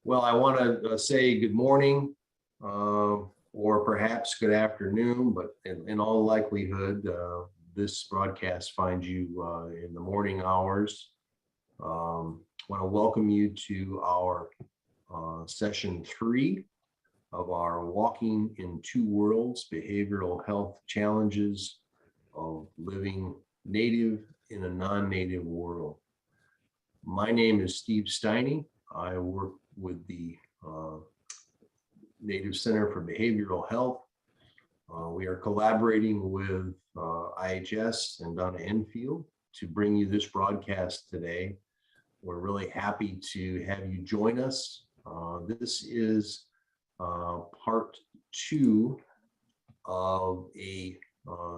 Well, I want to say good morning or perhaps good afternoon, but in all likelihood, this broadcast finds you in the morning hours. I want to welcome you to our session 3 of our Walking in Two Worlds Behavioral Health Challenges of Living Native in a Non-Native World. My name is Steve Steiny. I work with the Native Center for Behavioral Health. We are collaborating with IHS and Donna Enfield to bring you this broadcast today. We're really happy to have you join us. This is part 2 of a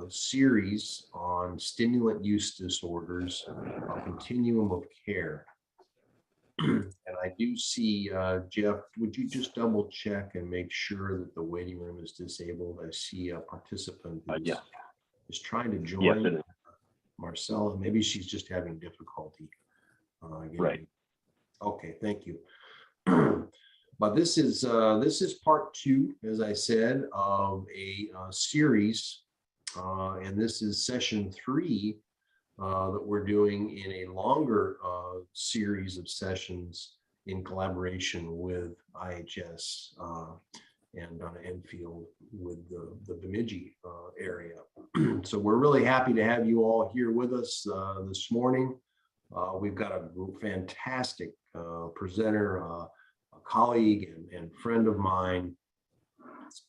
series on stimulant use disorders, a continuum of care. And I do see, Jeff, would you just double check and make sure that the waiting room is disabled? I see a participant is trying to join. Yes, it is. Marcella, maybe she's just having difficulty. Right. Okay, thank you. But this is part 2, as I said, of a series, and this is session 3 that we're doing in a longer series of sessions in collaboration with IHS and Donna Enfield with the Bemidji area. So we're really happy to have you all here with us this morning. We've got a fantastic presenter, a colleague and friend of mine,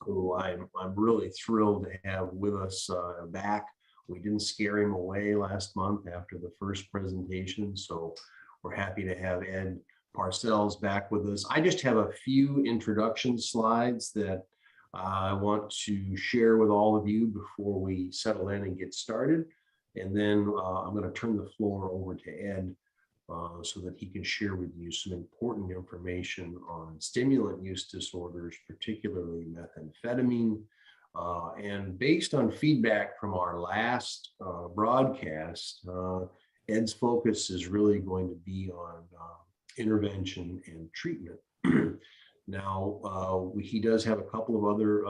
who I'm really thrilled to have with us back. We didn't scare him away last month after the first presentation, so we're happy to have Ed Parsells back with us. I just have a few introduction slides that I want to share with all of you before we settle in and get started. And then I'm going to turn the floor over to Ed so that he can share with you some important information on stimulant use disorders, particularly methamphetamine. And based on feedback from our last broadcast, Ed's focus is really going to be on intervention and treatment. Now, he does have a couple of other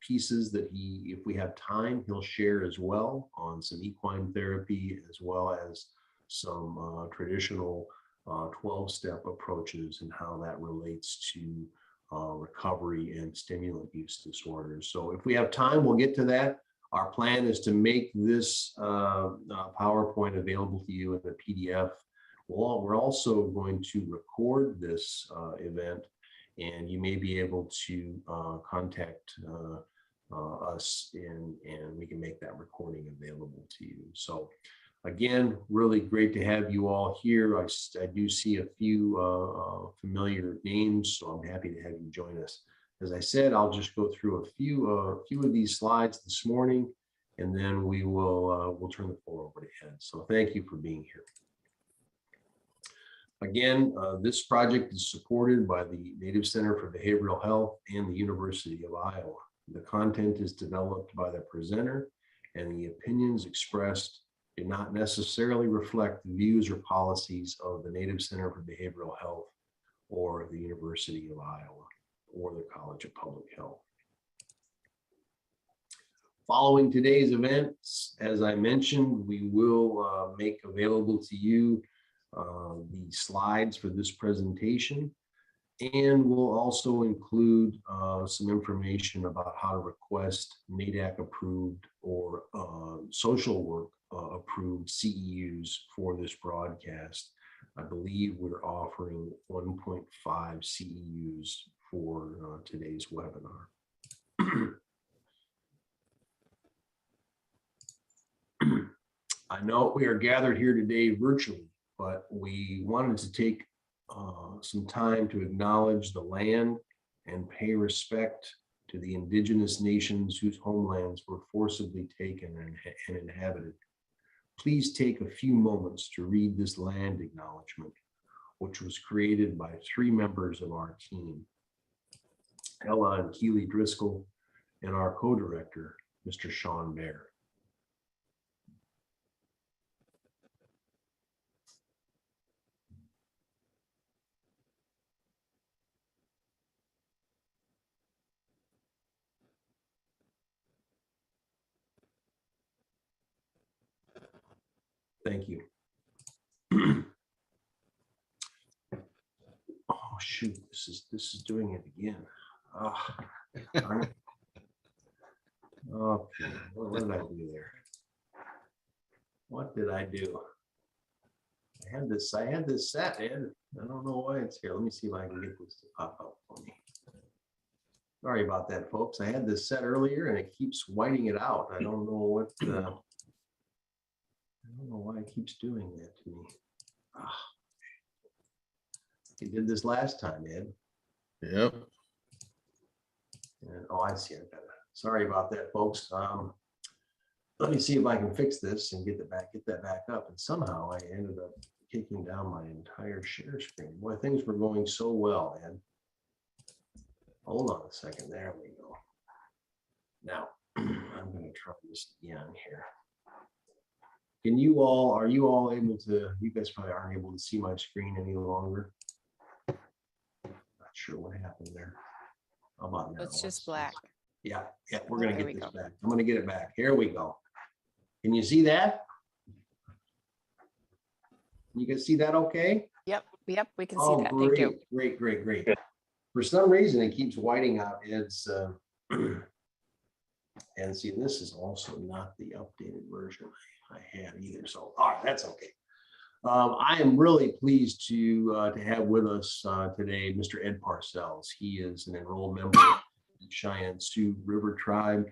pieces that if we have time, he'll share as well on some equine therapy, as well as some traditional 12-step approaches and how that relates to recovery and stimulant use disorders. So if we have time, we'll get to that. Our plan is to make this PowerPoint available to you in a PDF. We're also going to record this event, and you may be able to contact us and we can make that recording available to you. So again, really great to have you all here. I do see a few familiar names, so I'm happy to have you join us. As I said, I'll just go through a few of these slides this morning, and then we'll turn the floor over to Ed. So thank you for being here. Again, this project is supported by the Native Center for Behavioral Health and the University of Iowa. The content is developed by the presenter, and the opinions expressed do not necessarily reflect the views or policies of the Native Center for Behavioral Health or the University of Iowa or the College of Public Health. Following today's events, as I mentioned, we will make available to you the slides for this presentation, and we'll also include some information about how to request NADAC approved or social work approved CEUs for this broadcast. I believe we're offering 1.5 CEUs for today's webinar. I know we are gathered here today virtually, but we wanted to take some time to acknowledge the land and pay respect to the indigenous nations whose homelands were forcibly taken and inhabited. Please take a few moments to read this land acknowledgement, which was created by 3 members of our team, Ella and Keely Driscoll, and our co-director, Mr. Sean Baer. Thank you. Oh shoot, this is doing it again. Darn it. Okay, what did I do there? What did I do? I had this set, Ed. I don't know why it's here. Let me see if I can get this to pop up for me. Sorry about that, folks. I had this set earlier and it keeps whiting it out. I don't know what I don't know why it keeps doing that to me. You did this last time, Ed. Yep. And, oh, I see. I got it. Sorry about that, folks. Let me see if I can fix this and get that back up. And somehow I ended up taking down my entire share screen. Boy, things were going so well, Ed. Hold on a second. There we go. Now I'm going to try this again here. Are you all able to? You guys probably aren't able to see my screen any longer. Not sure what happened there. How about now? It's just black. Yeah, we're going to There get we this go. back. I'm going to get it back. Here we go. Can you see that? You can see that okay? Yep, we can see Oh, that. great, Thank you. great. For some reason, it keeps whiting out Ed's, and see, this is also not the updated version I had either. So, all right, that's okay. I am really pleased to have with us today Mr. Ed Parsells. He is an enrolled member of the Cheyenne Sioux River Tribe,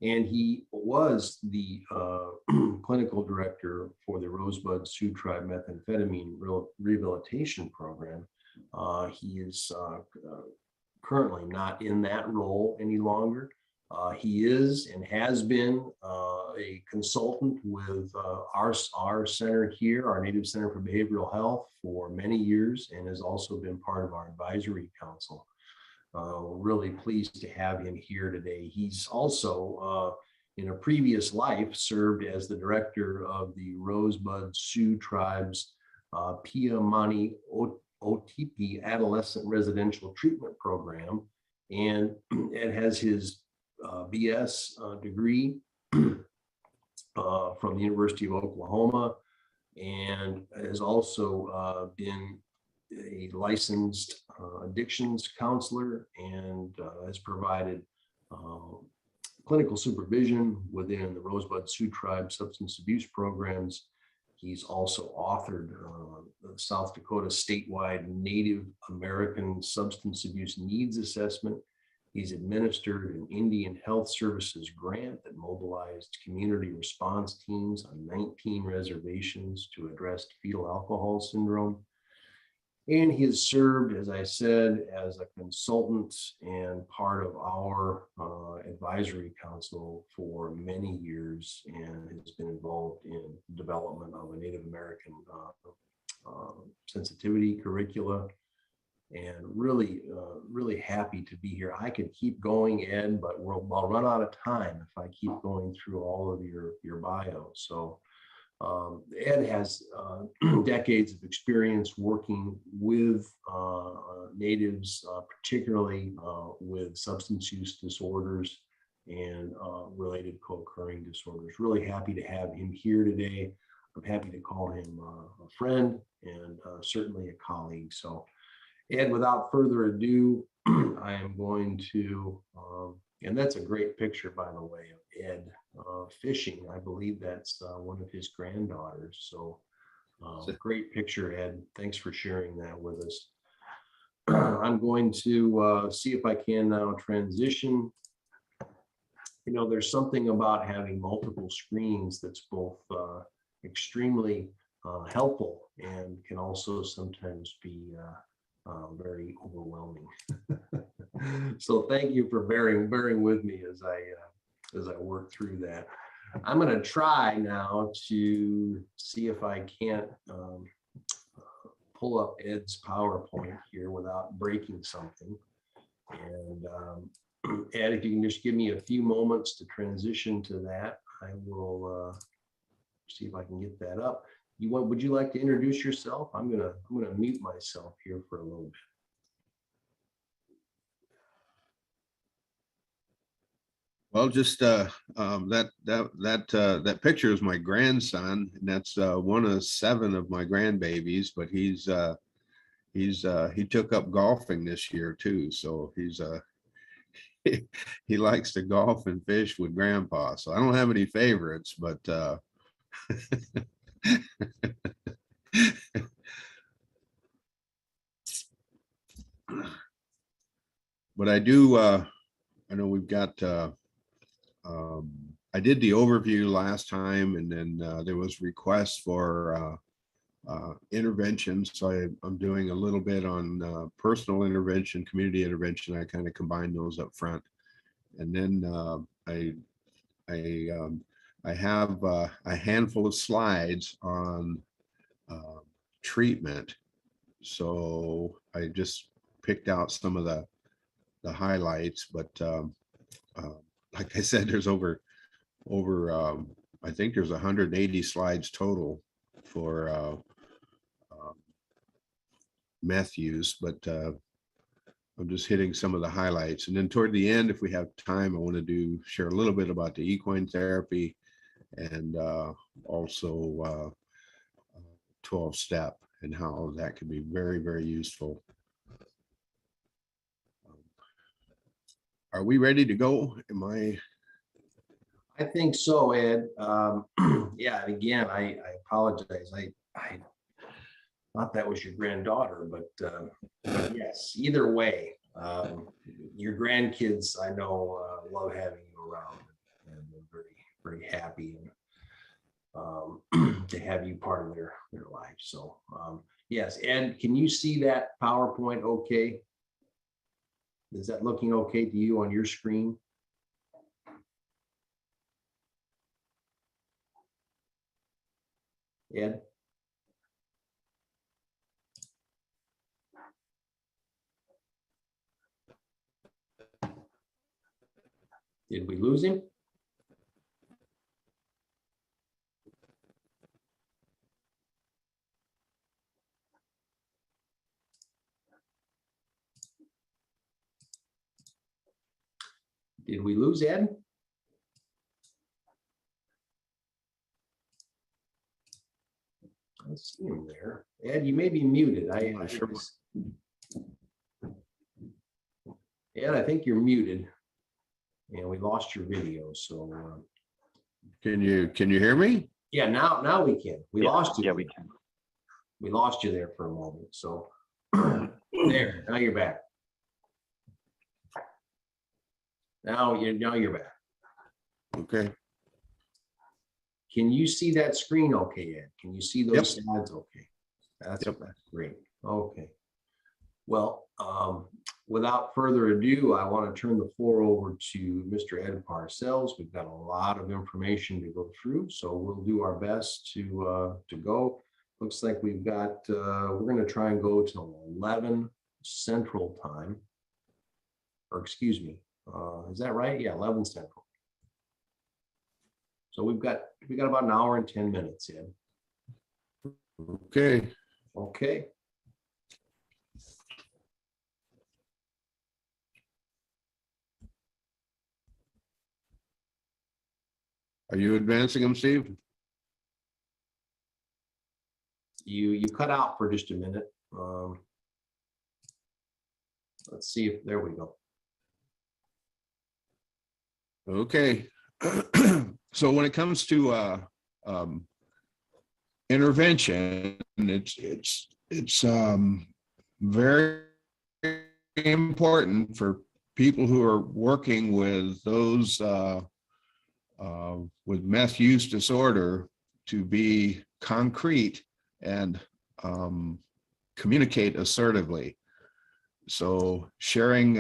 and he was the clinical director for the Rosebud Sioux Tribe Methamphetamine Rehabilitation Program. He is currently not in that role any longer. He is and has been a consultant with our center here, our Native Center for Behavioral Health, for many years, and has also been part of our advisory council. Really pleased to have him here today. He's also, in a previous life, served as the director of the Rosebud Sioux Tribe's Pia Mani OTP Adolescent Residential Treatment Program, and Ed has his BS degree from the University of Oklahoma, and has also been a licensed addictions counselor, and has provided clinical supervision within the Rosebud Sioux Tribe substance abuse programs. He's also authored the South Dakota statewide Native American Substance Abuse Needs Assessment. He's administered an Indian Health Services grant that mobilized community response teams on 19 reservations to address fetal alcohol syndrome. And he has served, as I said, as a consultant and part of our advisory council for many years, and has been involved in development of a Native American sensitivity curricula. And really, really happy to be here. I could keep going, Ed, but I'll run out of time if I keep going through all of your bio. So Ed has decades of experience working with natives, particularly with substance use disorders and related co-occurring disorders. Really happy to have him here today. I'm happy to call him a friend and certainly a colleague. So Ed, without further ado, I am going to, and that's a great picture, by the way, of Ed fishing. I believe that's one of his granddaughters. So great picture, Ed. Thanks for sharing that with us. I'm going to see if I can now transition. You know, there's something about having multiple screens that's both extremely helpful and can also sometimes be very overwhelming. So thank you for bearing with me as I work through that. I'm going to try now to see if I can't pull up Ed's PowerPoint here without breaking something. And Ed, if you can just give me a few moments to transition to that, I will see if I can get that up. Would you like to introduce yourself? I'm gonna mute myself here for a little bit. Well, just that picture is my grandson, and that's one of 7 of my grandbabies. But he took up golfing this year too, so he likes to golf and fish with Grandpa. So I don't have any favorites, but but I do. I know we've got. I did the overview last time, and then there was requests for intervention. So I'm doing a little bit on personal intervention, community intervention. I kind of combine those up front, and then I have a handful of slides on treatment. So I just picked out some of the highlights, but like I said, there's over I think there's 180 slides total for meth use, but I'm just hitting some of the highlights. And then toward the end, if we have time, I want to share a little bit about the equine therapy and also 12-step and how that can be very, very useful. Are we ready to go? I think so, Ed. Yeah, and again, I apologize. I thought that was your granddaughter, but yes, either way, your grandkids, I know, love having you around, and they're very, very happy to have you part of their life. So yes, Ed, can you see that PowerPoint okay? Is that looking okay to you on your screen? Ed? Did we lose him? Did we lose Ed? I see him there. Ed, you may be muted. Ed, I think you're muted, and we lost your video. So Can you hear me? yeah, now we can. We lost you. Yeah, we can. We lost you there for a moment. So there, now you're back. Now you're back. Okay. Can you see that screen okay, Ed? Can you see those Yep. slides okay? That's Yep. great. Okay. Well, without further ado, I want to turn the floor over to Mr. Ed Parsells. We've got a lot of information to go through, so we'll do our best to go. Looks like we've got, we're going to try and go till 11 Central Time, or excuse me, is that right? Yeah, 11 Central. So we've got about an hour and 10 minutes in. Okay. Okay. Are you advancing them, Steve? You cut out for just a minute. Let's see if there we go. Okay. So when it comes to intervention, it's very important for people who are working with those with meth use disorder to be concrete and communicate assertively. So sharing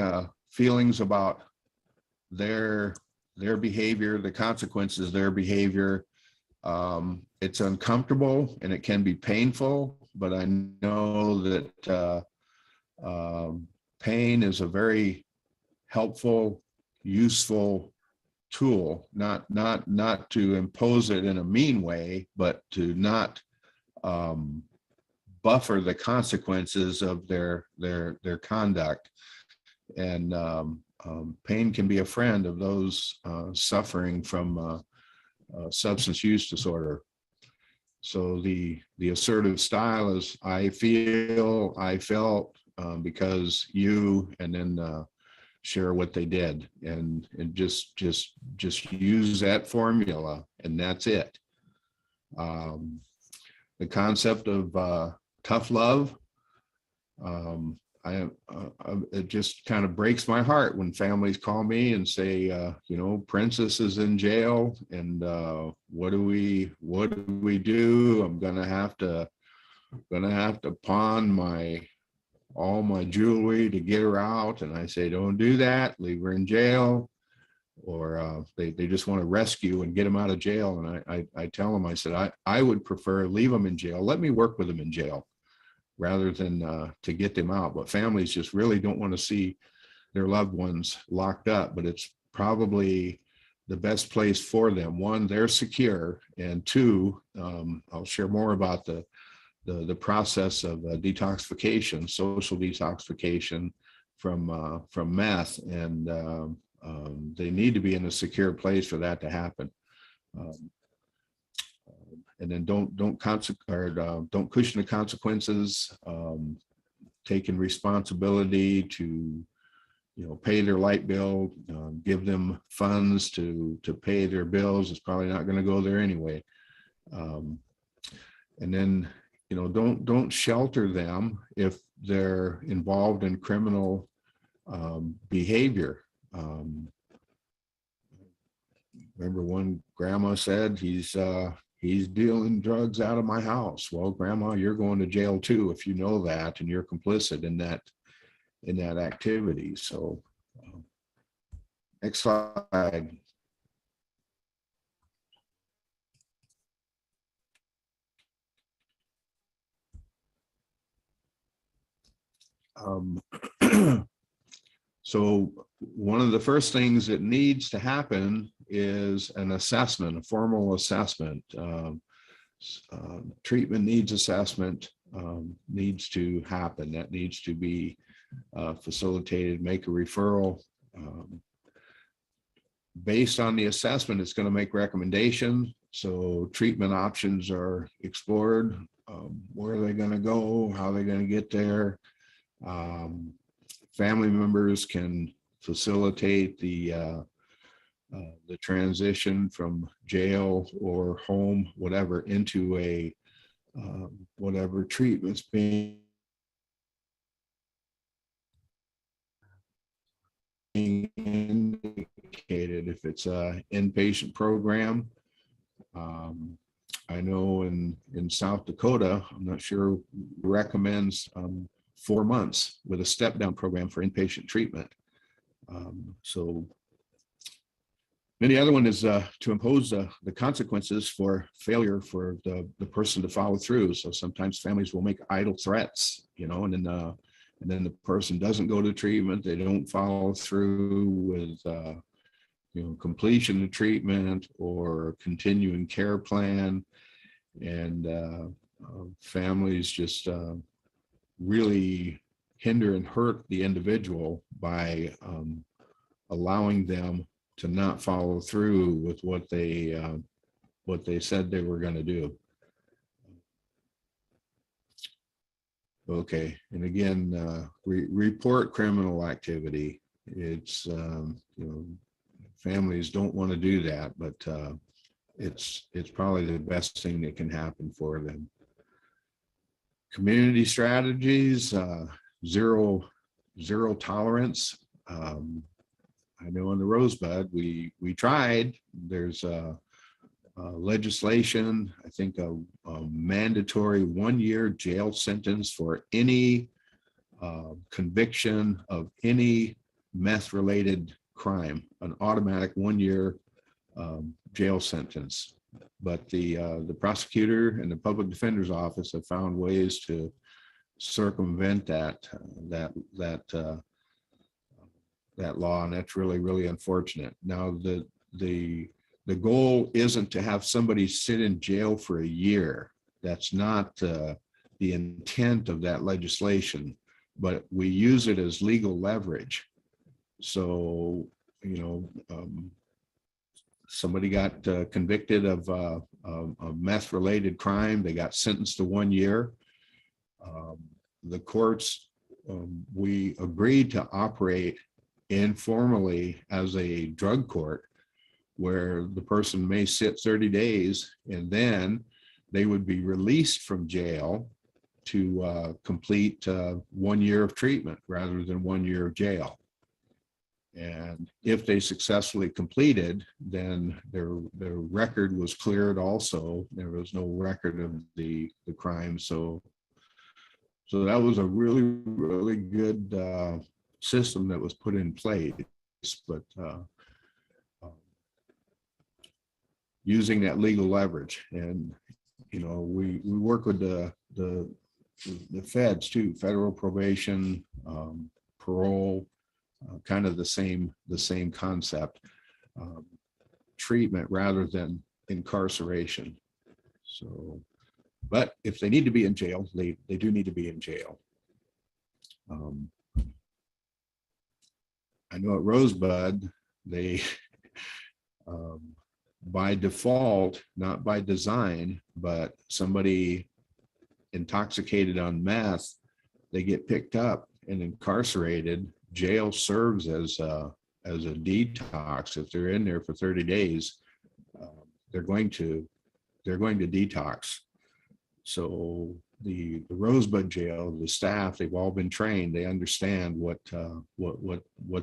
feelings about their behavior, the consequences of their behavior. It's uncomfortable and it can be painful, but I know that pain is a very helpful, useful tool, not to impose it in a mean way, but to not buffer the consequences of their conduct. And pain can be a friend of those suffering from substance use disorder. So the assertive style is I feel, I felt, because you, and then share what they did, and just use that formula, and that's it. The concept of tough love, it just kind of breaks my heart when families call me and say, you know, Princess is in jail, and what do we do? I'm gonna have to pawn all my jewelry to get her out. And I say, don't do that, leave her in jail. Or they just want to rescue and get them out of jail. And I tell them, I said, I would prefer leave them in jail. Let me work with them in jail rather than to get them out. But families just really don't want to see their loved ones locked up, but it's probably the best place for them. One, they're secure, and two, I'll share more about the process of detoxification, social detoxification from meth, and they need to be in a secure place for that to happen. And then don't cushion the consequences. Taking responsibility to, you know, pay their light bill, give them funds to pay their bills. It's probably not going to go there anyway. And then, you know, don't shelter them if they're involved in criminal behavior. Remember one grandma said, he's dealing drugs out of my house. Well, grandma, you're going to jail too if you know that and you're complicit in that activity. So next slide. So one of the first things that needs to happen is an assessment, a formal assessment. Treatment needs assessment needs to happen. That needs to be facilitated, make a referral. Based on the assessment, it's going to make recommendations. So treatment options are explored. Where are they going to go? How are they going to get there? Family members can facilitate the transition from jail or home, whatever, into a whatever treatment's being indicated. If it's an inpatient program, I know in South Dakota, I'm not sure, recommends 4 months with a step-down program for inpatient treatment. So then the other one is to impose the consequences for failure for the person to follow through. So sometimes families will make idle threats, you know, and then the person doesn't go to treatment. They don't follow through with you know, completion of treatment or continuing care plan, and families just really hinder and hurt the individual by allowing them to not follow through with what they said they were going to do. Okay, and again, report criminal activity. It's you know, families don't want to do that, but it's probably the best thing that can happen for them. Community strategies, zero tolerance. I know in the Rosebud, we tried. There's legislation, I think a mandatory 1-year jail sentence for any conviction of any meth-related crime, an automatic 1-year jail sentence. But the prosecutor and the public defender's office have found ways to circumvent that law, and that's really unfortunate. Now the goal isn't to have somebody sit in jail for a year. That's not the intent of that legislation, but we use it as legal leverage. So, somebody got convicted of a meth-related crime. They got sentenced to 1 year. The courts, we agreed to operate informally as a drug court, where the person may sit 30 days and then they would be released from jail to complete 1 year of treatment rather than 1 year of jail. And if they successfully completed, then their record was cleared also. There was no record of the crime. So that was a really, really good system that was put in place. But using that legal leverage, and we work with the feds too, federal probation, parole, kind of the same concept, treatment rather than incarceration. So, but if they need to be in jail, they do need to be in jail. I know at Rosebud, they by default, not by design, but somebody intoxicated on meth, they get picked up and incarcerated. Jail serves as a detox. If they're in there for 30 days, they're going to detox. So the Rosebud jail, the staff, they've all been trained. They understand what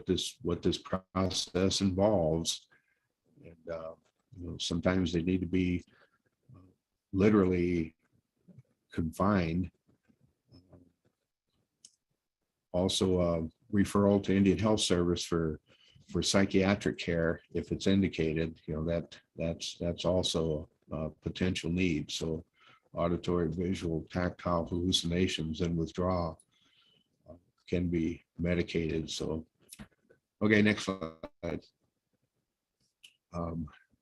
this process involves, and sometimes they need to be literally confined. Also, referral to Indian Health Service for psychiatric care if it's indicated. That's also a potential need. So auditory, visual, tactile hallucinations and withdrawal can be medicated. So, okay, next slide.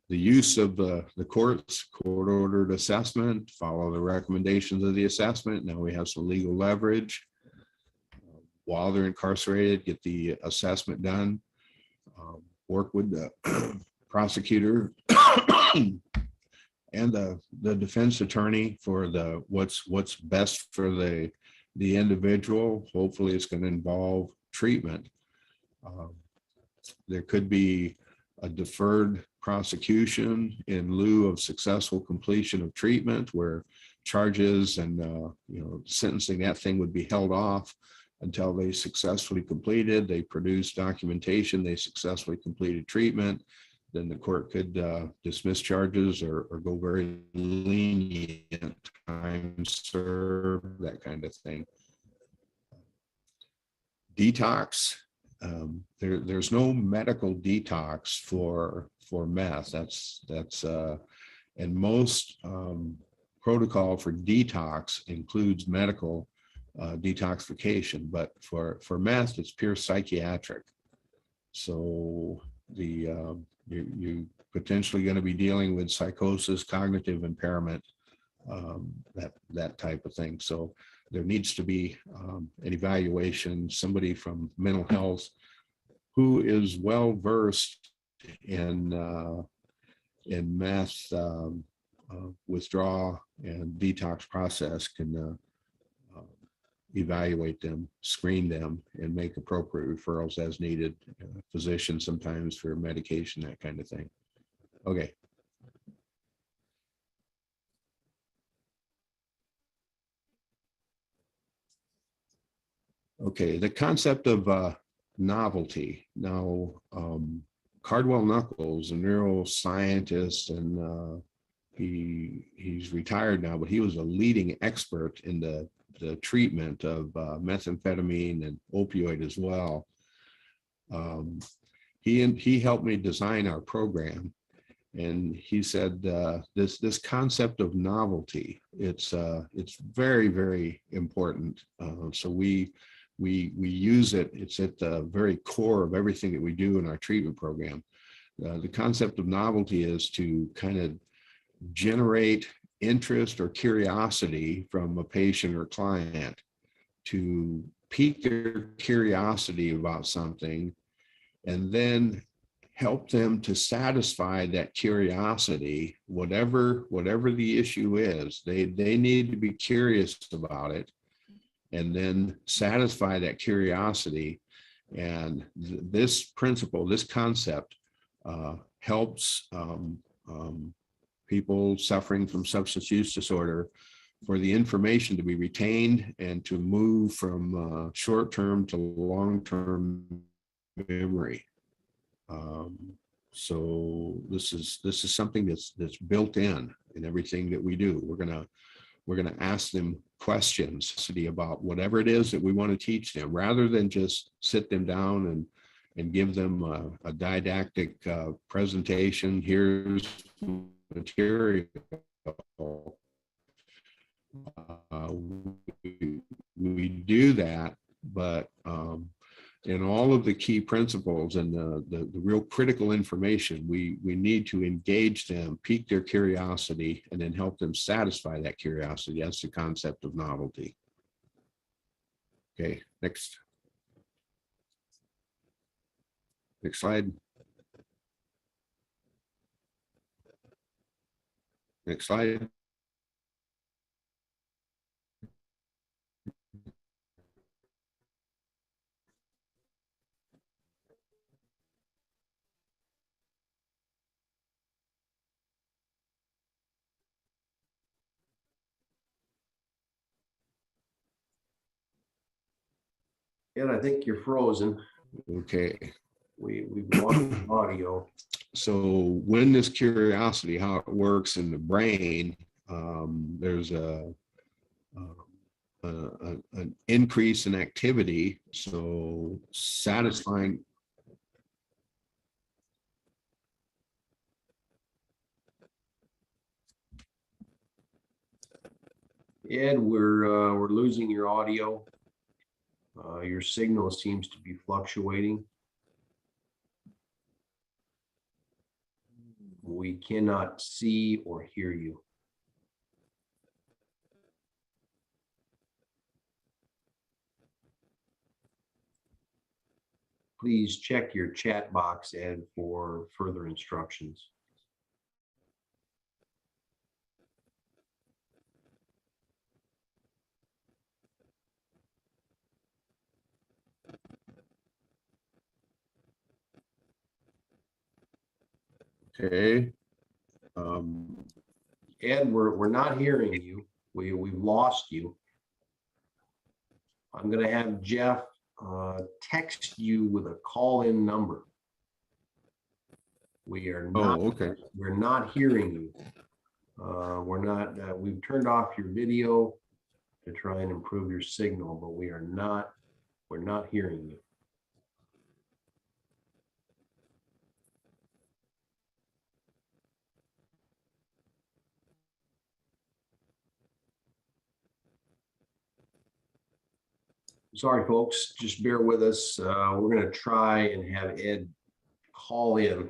The use of the court's court-ordered assessment, follow the recommendations of the assessment. Now we have some legal leverage. While they're incarcerated, get the assessment done. Work with the prosecutor and the defense attorney for what's best for the individual. Hopefully it's going to involve treatment. There could be a deferred prosecution in lieu of successful completion of treatment, where charges and sentencing, that thing would be held off until they successfully completed. They produced documentation, they successfully completed treatment. Then the court could dismiss charges or go very lenient, time served, that kind of thing. Detox. There's no medical detox for meth. That's and most protocol for detox includes medical detoxification, but for meth, it's pure psychiatric. So you potentially going to be dealing with psychosis, cognitive impairment, that type of thing. So there needs to be an evaluation, somebody from mental health who is well versed in meth withdrawal and detox process can evaluate them, screen them, and make appropriate referrals as needed. Physicians sometimes for medication, that kind of thing. Okay. Okay, the concept of novelty. Now, Cardwell Knuckles, a neuroscientist, and he's retired now, but he was a leading expert in the treatment of methamphetamine and opioid as well. He helped me design our program, and he said this concept of novelty, it's very, very important. So we use it. It's at the very core of everything that we do in our treatment program. The concept of novelty is to kind of generate interest or curiosity from a patient or client, to pique their curiosity about something and then help them to satisfy that curiosity, whatever the issue is. They need to be curious about it, and then satisfy that curiosity. And this principle, this concept, helps people suffering from substance use disorder for the information to be retained and to move from short-term to long-term memory. So this is something that's built in everything that we do. We're gonna ask them questions about whatever it is that we want to teach them, rather than just sit them down and give them a didactic presentation. Here's material. We do that, but in all of the key principles and the real critical information, we need to engage them, pique their curiosity, and then help them satisfy that curiosity. That's the concept of novelty. Okay, next slide. Next slide. And I think you're frozen. Okay. We've lost audio. So when this curiosity, how it works in the brain, there's an increase in activity. So satisfying. Ed, we're losing your audio. Your signal seems to be fluctuating. We cannot see or hear you. Please check your chat box, Ed, for further instructions. Okay. Ed, we're not hearing you. We've lost you. I'm going to have Jeff text you with a call-in number. We are not. Oh, okay. We're not hearing you. We're not. We've turned off your video to try and improve your signal, but we are not. We're not hearing you. Sorry, folks, just bear with us. We're going to try and have Ed call in.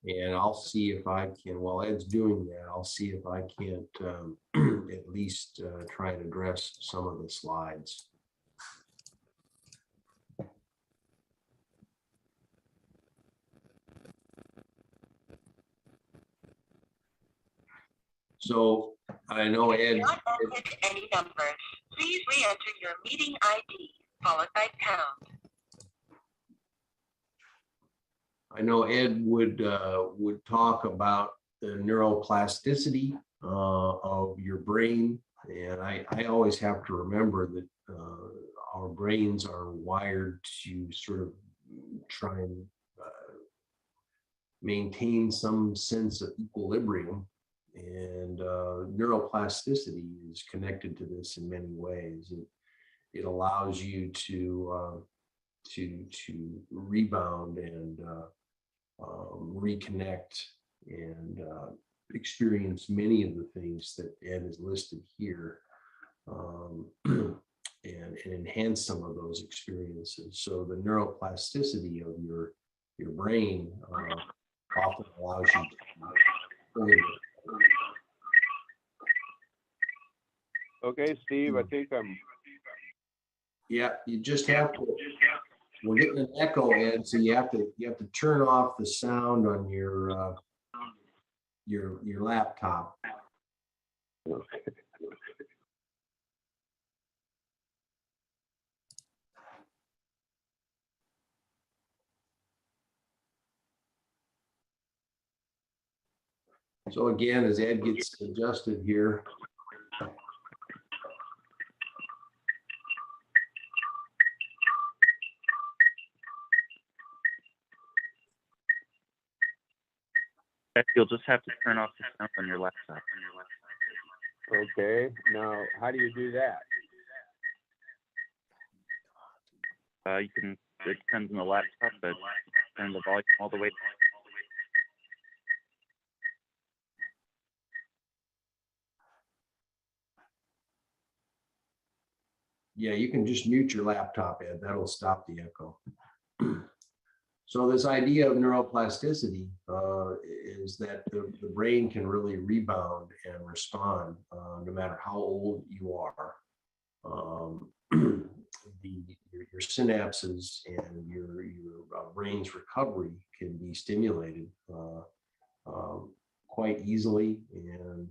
And I'll see if I can, while Ed's doing that, I'll see if I can't at least try and address some of the slides. So I know Ed. Not entered any number. Please re-enter your meeting ID followed by pound. I know Ed would talk about the neuroplasticity of your brain, and I always have to remember that our brains are wired to sort of try and maintain some sense of equilibrium. And neuroplasticity is connected to this in many ways. It allows you to rebound and reconnect and experience many of the things that Ed has listed here, and enhance some of those experiences. So the neuroplasticity of your brain often allows you to. Okay, Steve, I think I'm. Yeah, you just have to, we're getting an echo, Ed, so you have to turn off the sound on your laptop. So again, as Ed gets adjusted here. You'll just have to turn off the sound on your laptop. Okay, now how do you do that? You can, it depends on the laptop, but turn the volume all the way. Yeah, you can just mute your laptop, Ed. That'll stop the echo. So this idea of neuroplasticity is that the brain can really rebound and respond no matter how old you are. Your synapses and your brain's recovery can be stimulated quite easily, and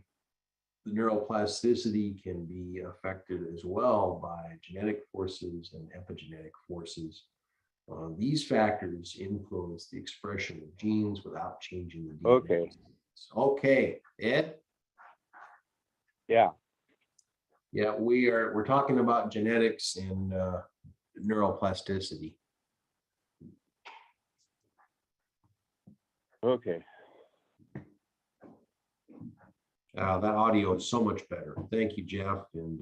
the neuroplasticity can be affected as well by genetic forces and epigenetic forces. These factors influence the expression of genes without changing the DNA. Okay. Okay, Ed? Yeah. Yeah, we're talking about genetics and neuroplasticity. Okay. That audio is so much better. Thank you, Jeff and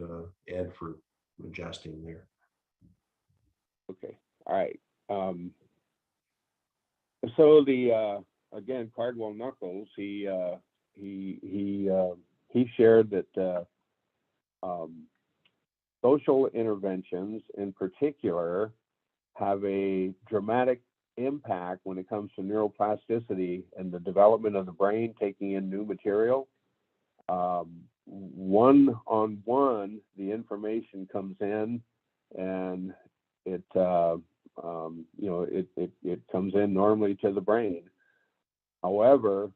Ed, for adjusting there. Okay. All right. So the again, Cardwell Knuckles, he shared that social interventions in particular have a dramatic impact when it comes to neuroplasticity and the development of the brain taking in new material. One-on-one, the information comes in and it comes in normally to the brain. However,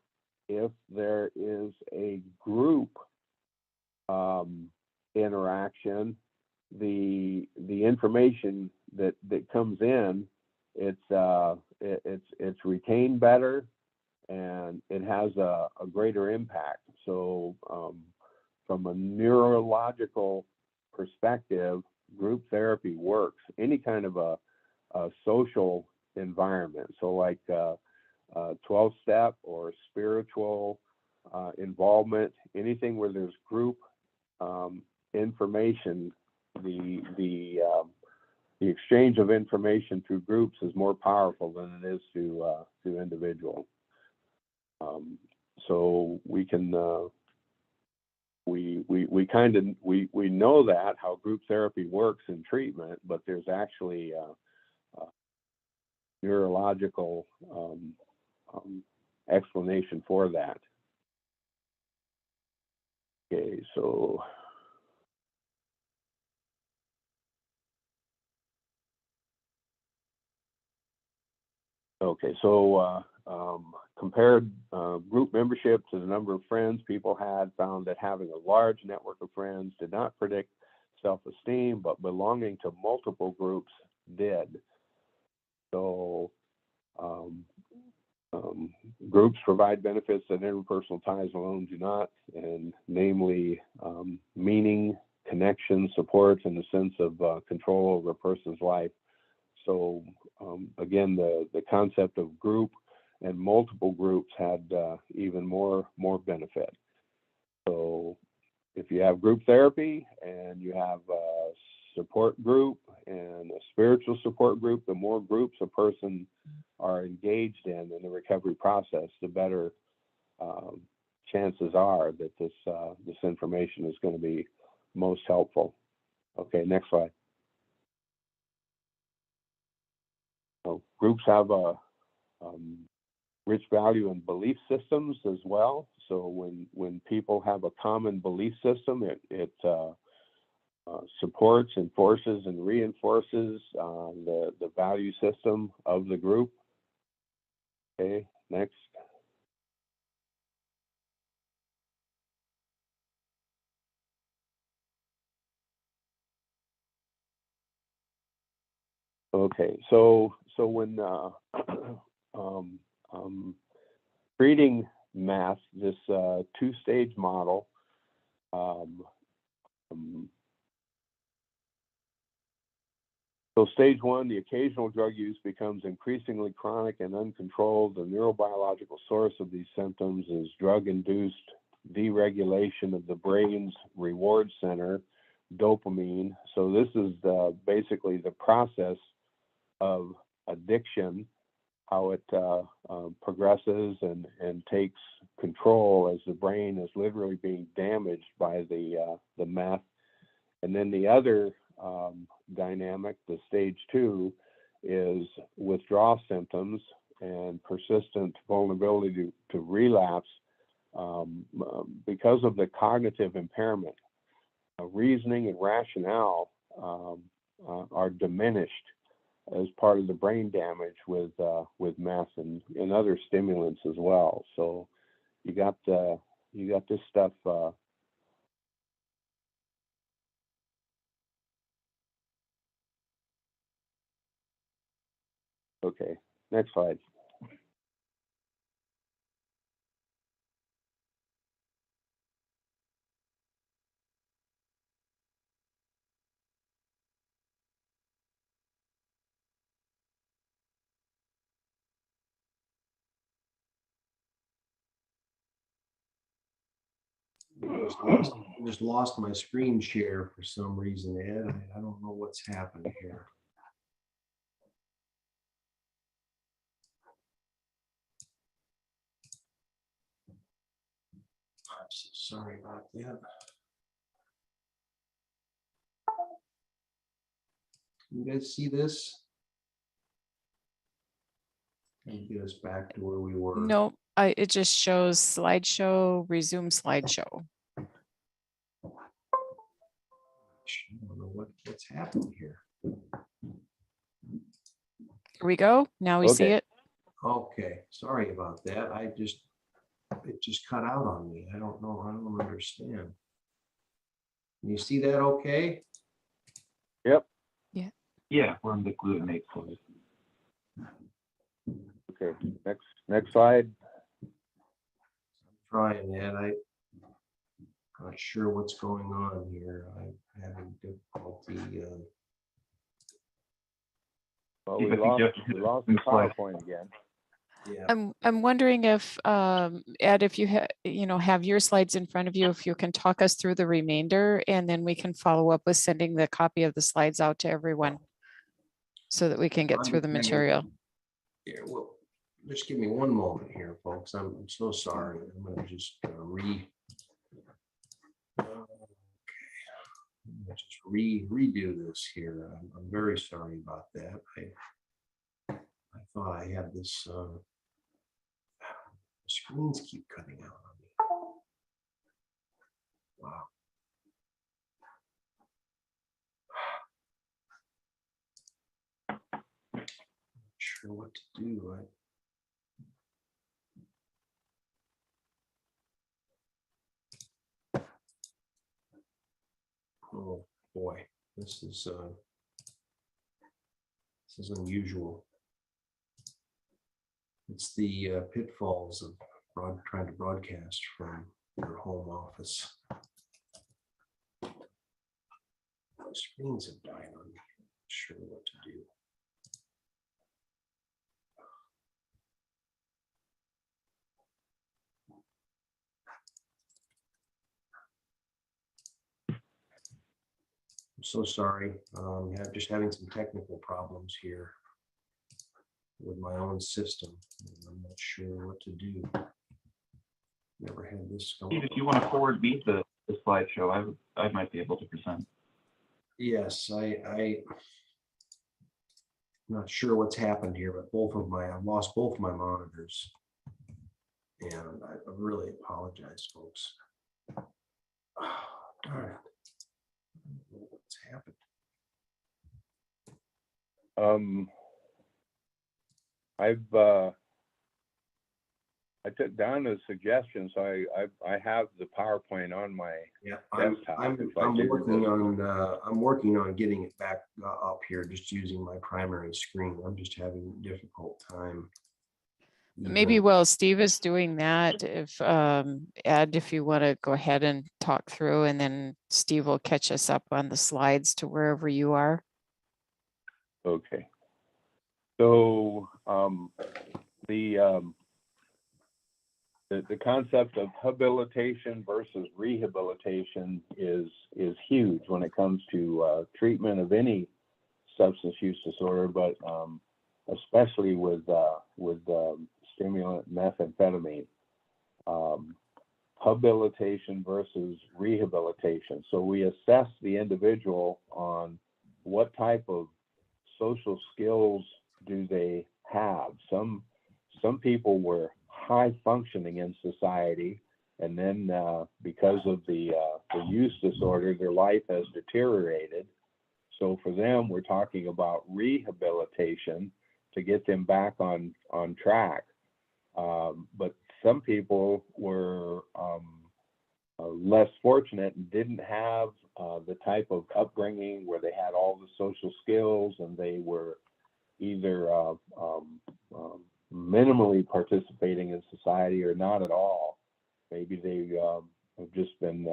if there is a group interaction, the information that comes in, it's retained better and it has a greater impact. So from a neurological perspective, group therapy works. Any kind of a social environment, so like 12-step or spiritual involvement, anything where there's group information, the exchange of information through groups is more powerful than it is to individual. So we can we know that how group therapy works in treatment, but there's actually neurological explanation for that. Okay, so compared group membership to the number of friends people had, found that having a large network of friends did not predict self-esteem, but belonging to multiple groups did. So groups provide benefits that interpersonal ties alone do not, and namely meaning, connection, support, and the sense of control over a person's life. So again, the concept of group and multiple groups had even more benefit. So if you have group therapy and you have a support group and a spiritual support group, the more groups a person are engaged in the recovery process, the better chances are that this information is going to be most helpful. Okay, next slide. So groups have a rich value in belief systems as well. So when people have a common belief system, it supports, enforces, and reinforces the value system of the group. Okay, next. Okay, so when treating math, this two-stage model, so stage one, the occasional drug use becomes increasingly chronic and uncontrolled. The neurobiological source of these symptoms is drug-induced deregulation of the brain's reward center, dopamine. So this is basically the process of addiction, how it progresses and takes control as the brain is literally being damaged by the meth. And then the other dynamic, the stage two, is withdrawal symptoms and persistent vulnerability to relapse because of the cognitive impairment. Reasoning and rationale are diminished as part of the brain damage with meth and other stimulants as well. So you got this stuff. Okay, next slide. I just lost my screen share for some reason, Ed. I don't know what's happened here. I'm so sorry about that. You guys see this? Can you get us back to where we were? Nope, it just shows slideshow, resume slideshow. I don't know what's happened here. Here we go. Now we see Okay. it. Okay, sorry about that. It just cut out on me. I don't know. I don't understand. Can you see that okay? Yep. Yeah, we're on the glutamate phase. Okay, next slide. I'm trying, Ed. I'm not sure what's going on here. I'm having difficulty. Well, See we if I can lost the just slide. PowerPoint again. Yeah. I'm wondering if Ed, if you have your slides in front of you, if you can talk us through the remainder, and then we can follow up with sending the copy of the slides out to everyone so that we can get through the material. Yeah, well, just give me one moment here, folks. I'm so sorry. I'm going to just redo this here. I'm very sorry about that. I thought I had this. The screens keep cutting out on me. Wow. Not sure what to do. Oh boy, this is unusual. It's the pitfalls of trying to broadcast from your home office. The screens have died on me. I'm not sure what to do. I'm so sorry. I'm just having some technical problems here with my own system. I'm not sure what to do. Never had this go. Steve, if you want to forward me the slideshow, I might be able to present. Yes, I'm not sure what's happened here, but I've lost both my monitors. And I really apologize, folks. Oh, darn it. happened? I took down the suggestion, so I have the PowerPoint on my Yeah, desktop. I'm working on getting it back up here, just using my primary screen. I'm just having a difficult time. Maybe even- while Steve is doing that, if Ed, if you want to go ahead and talk through, and then Steve will catch us up on the slides to wherever you are. Okay. So the concept of habilitation versus rehabilitation is huge when it comes to treatment of any substance use disorder, but especially with stimulant methamphetamine. Habilitation versus rehabilitation. So we assess the individual on what type of social skills do they have. Some people were high functioning in society, and then because of the use disorder, their life has deteriorated. So for them, we're talking about rehabilitation to get them back on track. But some people were less fortunate and didn't have the type of upbringing where they had all the social skills, and they were either minimally participating in society or not at all. Maybe they have just been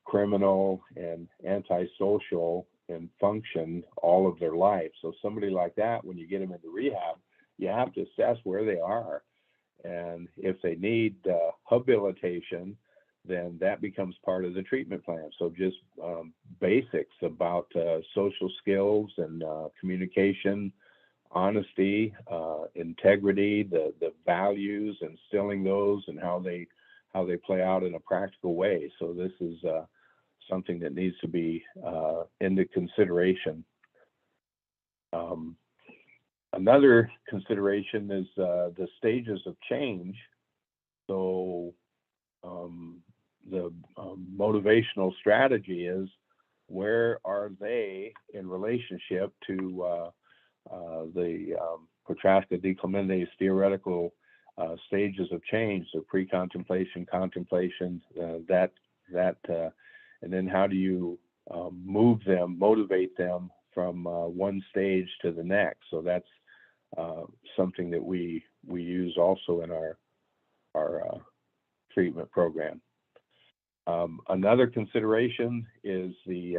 criminal and antisocial and function all of their life. So somebody like that, when you get them into rehab, you have to assess where they are. And if they need habilitation, then that becomes part of the treatment plan. So just basics about social skills and communication, honesty, integrity, the values, instilling those, and how they play out in a practical way. So this is something that needs to be into consideration. Another consideration is the stages of change. So the motivational strategy is, where are they in relationship to the Prochaska-Declamides theoretical stages of change, so pre-contemplation, contemplation, and then how do you motivate them from one stage to the next? So that's something that we use also in our treatment program. Another consideration is the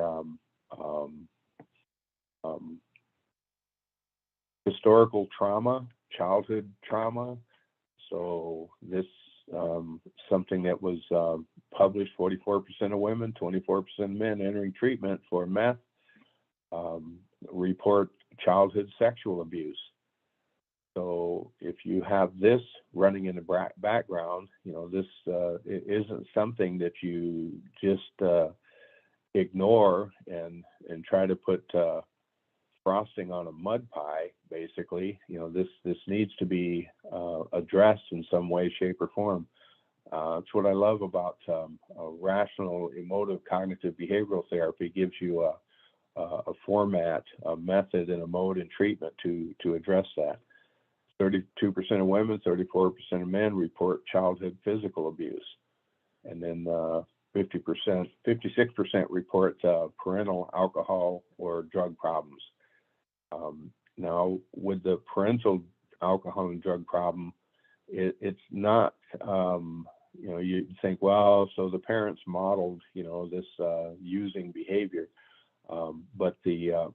historical trauma, childhood trauma. So this something that was published: 44% of women, 24% of men entering treatment for meth report childhood sexual abuse. So if you have this running in the background, this it isn't something that you just ignore and try to put frosting on a mud pie. Basically, this needs to be addressed in some way, shape, or form. It's what I love about rational emotive cognitive behavioral therapy. It gives you a format, a method, and a mode in treatment to address that. 32% of women, 34% of men report childhood physical abuse, and then 56% report parental alcohol or drug problems. Now, with the parental alcohol and drug problem, it's not, you think, well, so the parents modeled, this using behavior, but the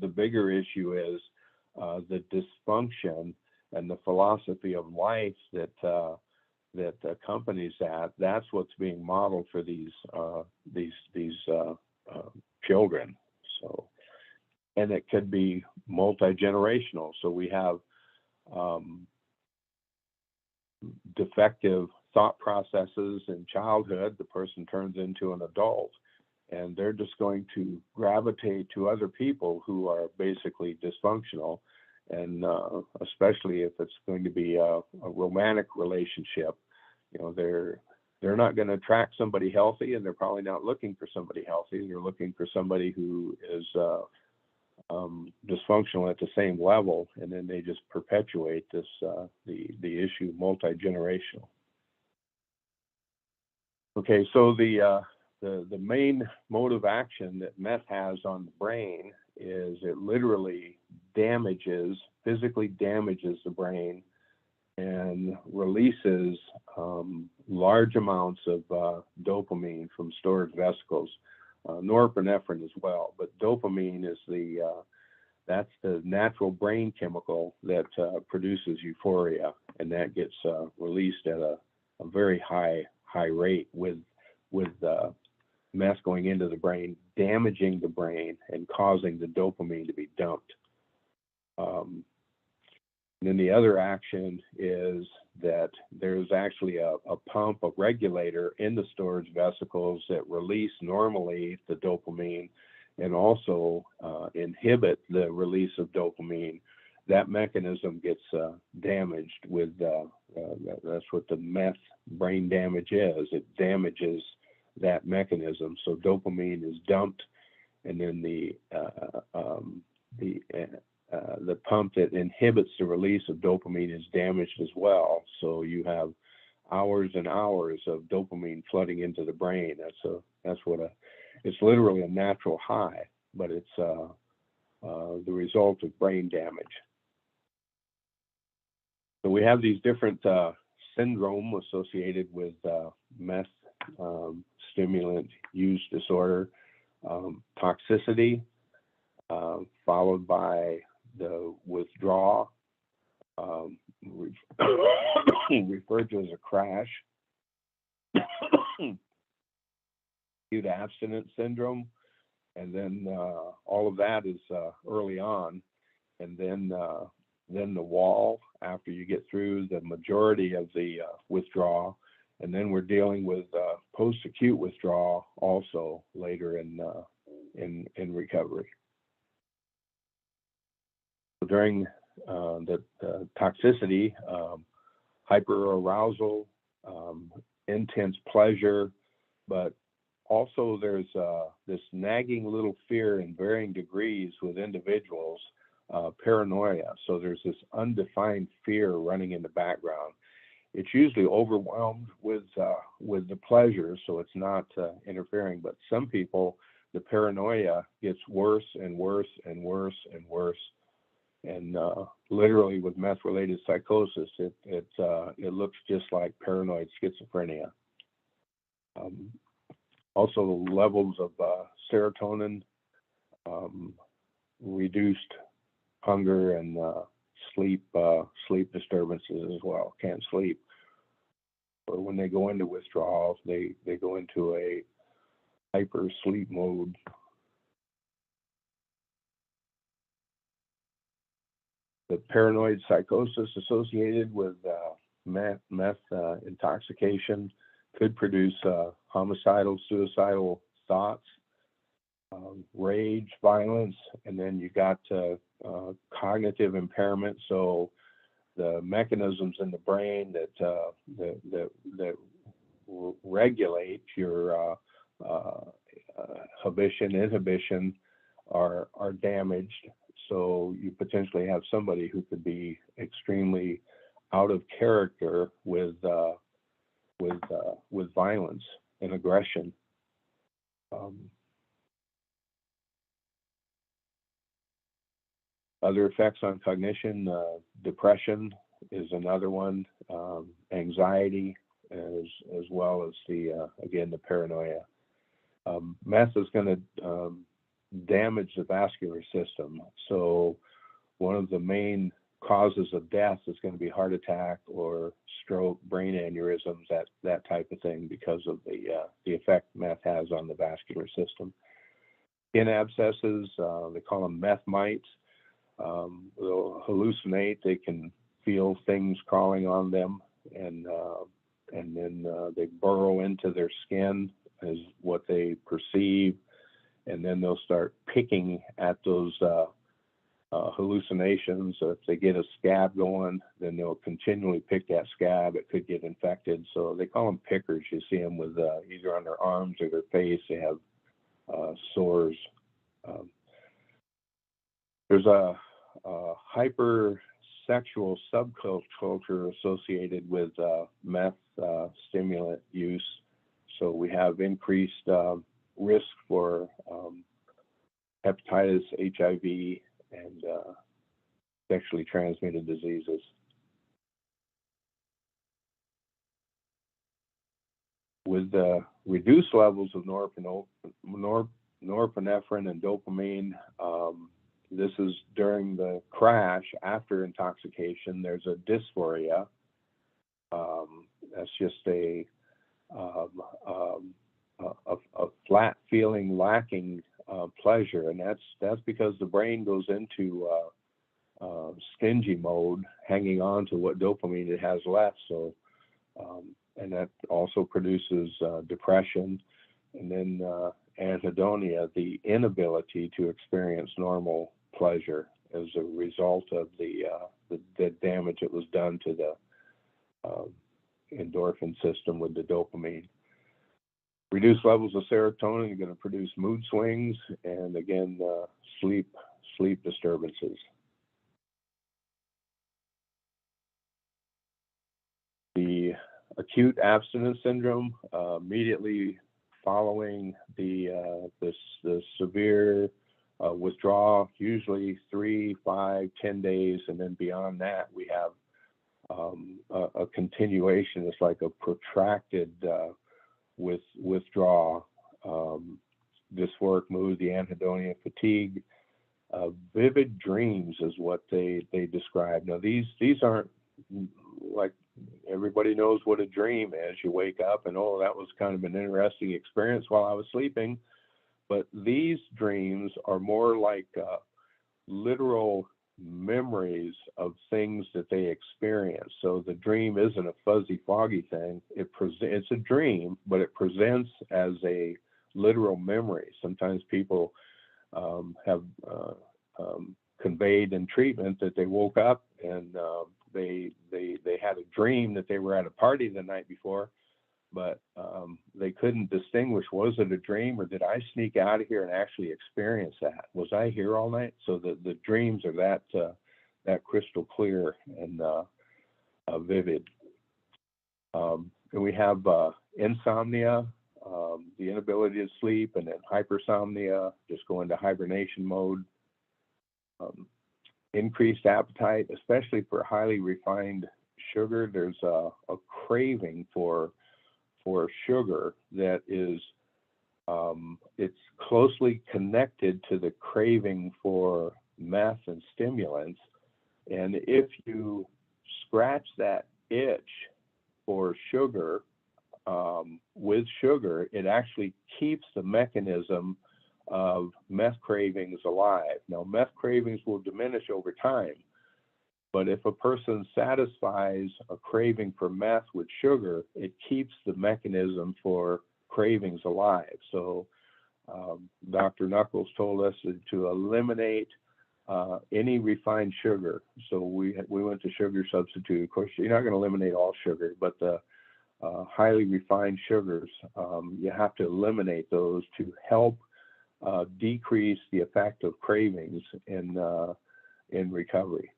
the bigger issue is the dysfunction and the philosophy of life that accompanies that. That's what's being modeled for these children. So, and it could be multi-generational. So we have defective thought processes in childhood. The person turns into an adult, and they're just going to gravitate to other people who are basically dysfunctional, and especially if it's going to be a romantic relationship, they're they're not going to attract somebody healthy, and they're probably not looking for somebody healthy. They're looking for somebody who is dysfunctional at the same level, and then they just perpetuate this the issue multi-generational. Okay, so the main mode of action that meth has on the brain is it literally physically damages the brain and releases large amounts of dopamine from stored vesicles, norepinephrine as well. But dopamine is that's the natural brain chemical that produces euphoria, and that gets released at a very high rate with meth going into the brain, damaging the brain and causing the dopamine to be dumped. And then the other action is that there's actually a pump, a regulator in the storage vesicles that release normally the dopamine and also inhibit the release of dopamine. That mechanism gets damaged with, that's what the meth brain damage is. It damages that mechanism. So dopamine is dumped, and then the pump that inhibits the release of dopamine is damaged as well. So you have hours and hours of dopamine flooding into the brain. It's literally a natural high, but it's the result of brain damage. So we have these different syndrome associated with meth stimulant use disorder, toxicity, followed by the withdrawal, referred to as a crash, acute abstinence syndrome, and then all of that is early on, and then the wall after you get through the majority of the withdrawal, and then we're dealing with post-acute withdrawal also later in recovery. During the toxicity, hyperarousal, intense pleasure, but also there's this nagging little fear in varying degrees with individuals, paranoia. So there's this undefined fear running in the background. It's usually overwhelmed with the pleasure, so it's not interfering. But some people, the paranoia gets worse and worse and worse and worse. And literally with meth-related psychosis, it looks just like paranoid schizophrenia. Also, levels of serotonin, reduced hunger, and sleep disturbances as well. Can't sleep. Or when they go into withdrawal, they go into a hyper sleep mode. The paranoid psychosis associated with meth intoxication could produce homicidal, suicidal thoughts, rage, violence, and then you got cognitive impairment. So the mechanisms in the brain that regulate your inhibition are damaged. So you potentially have somebody who could be extremely out of character with violence and aggression. Other effects on cognition, depression is another one, anxiety, as well as the paranoia. Meth is going to damage the vascular system. So one of the main causes of death is going to be heart attack or stroke, brain aneurysms, that type of thing, because of the effect meth has on the vascular system. Skin abscesses, they call them meth mites. They'll hallucinate. They can feel things crawling on them, and then they burrow into their skin as what they perceive, and then they'll start picking at those hallucinations. So if they get a scab going, then they'll continually pick that scab. It could get infected. So they call them pickers. You see them with either on their arms or their face. They have sores. There's a hypersexual subculture associated with meth stimulant use. So we have increased risk for hepatitis, HIV, and sexually transmitted diseases. With reduced levels of norepinephrine and dopamine, this is during the crash after intoxication. There's a dysphoria. That's just a flat feeling, lacking pleasure, and that's because the brain goes into stingy mode, hanging on to what dopamine it has left. So, and that also produces depression, and then anhedonia, the inability to experience normal pleasure as a result of the damage that was done to the endorphin system with the dopamine. Reduced levels of serotonin are going to produce mood swings, and again, sleep disturbances. The acute abstinence syndrome, immediately following the severe withdrawal, usually 3, 5, 10 days, and then beyond that, we have a continuation. It's like a protracted withdrawal, dysphoric mood, the anhedonia, fatigue, vivid dreams is what they describe. Now these aren't like everybody knows what a dream is. You wake up and, oh, that was kind of an interesting experience while I was sleeping. But these dreams are more like literal memories of things that they experience. So the dream isn't a fuzzy, foggy thing. It's a dream, but it presents as a literal memory. Sometimes people have conveyed in treatment that they woke up and they had a dream that they were at a party the night before, but they couldn't distinguish, was it a dream or did I sneak out of here and actually experience that? Was I here all night? So the dreams are that crystal clear and vivid. And we have insomnia, the inability to sleep, and then hypersomnia, just go into hibernation mode. Increased appetite, especially for highly refined sugar. There's a craving for sugar that is it's closely connected to the craving for meth and stimulants. And if you scratch that itch for sugar, with sugar, it actually keeps the mechanism of meth cravings alive. Now, meth cravings will diminish over time, but if a person satisfies a craving for meth with sugar, it keeps the mechanism for cravings alive. So Dr. Knuckles told us to eliminate any refined sugar. So we went to sugar substitute. Of course, you're not going to eliminate all sugar, but the highly refined sugars, you have to eliminate those to help decrease the effect of cravings in recovery.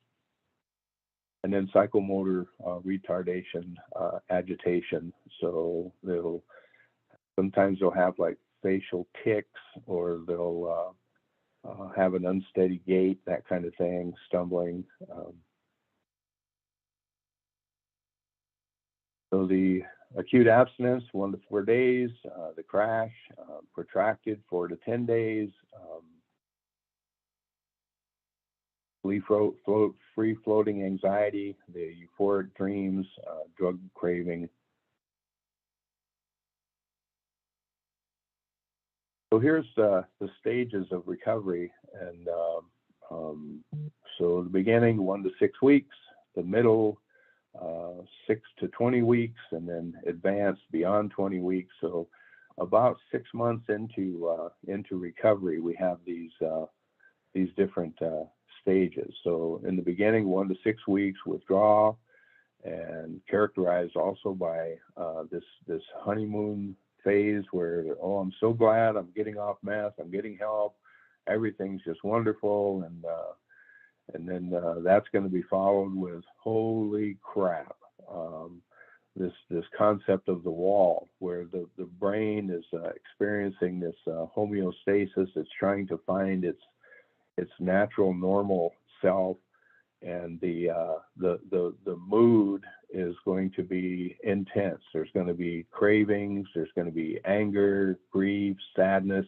And then psychomotor retardation, agitation. So sometimes they'll have like facial tics, or they'll have an unsteady gait, that kind of thing, stumbling. So the acute abstinence, 1 to 4 days, the crash, protracted 4 to 10 days, free-floating anxiety, the euphoric dreams, drug craving. So here's the stages of recovery. And so the beginning, 1 to 6 weeks, the middle, 6 to 20 weeks, and then advanced beyond 20 weeks. So about 6 months into recovery, we have these different stages. So in the beginning, 1 to 6 weeks withdrawal, and characterized also by this honeymoon phase where, oh, I'm so glad I'm getting off meth, I'm getting help, everything's just wonderful, and then that's going to be followed with, holy crap, this concept of the wall, where the brain is experiencing this homeostasis. It's trying to find its natural normal self, and the mood is going to be intense. There's going to be cravings, there's going to be anger, grief, sadness,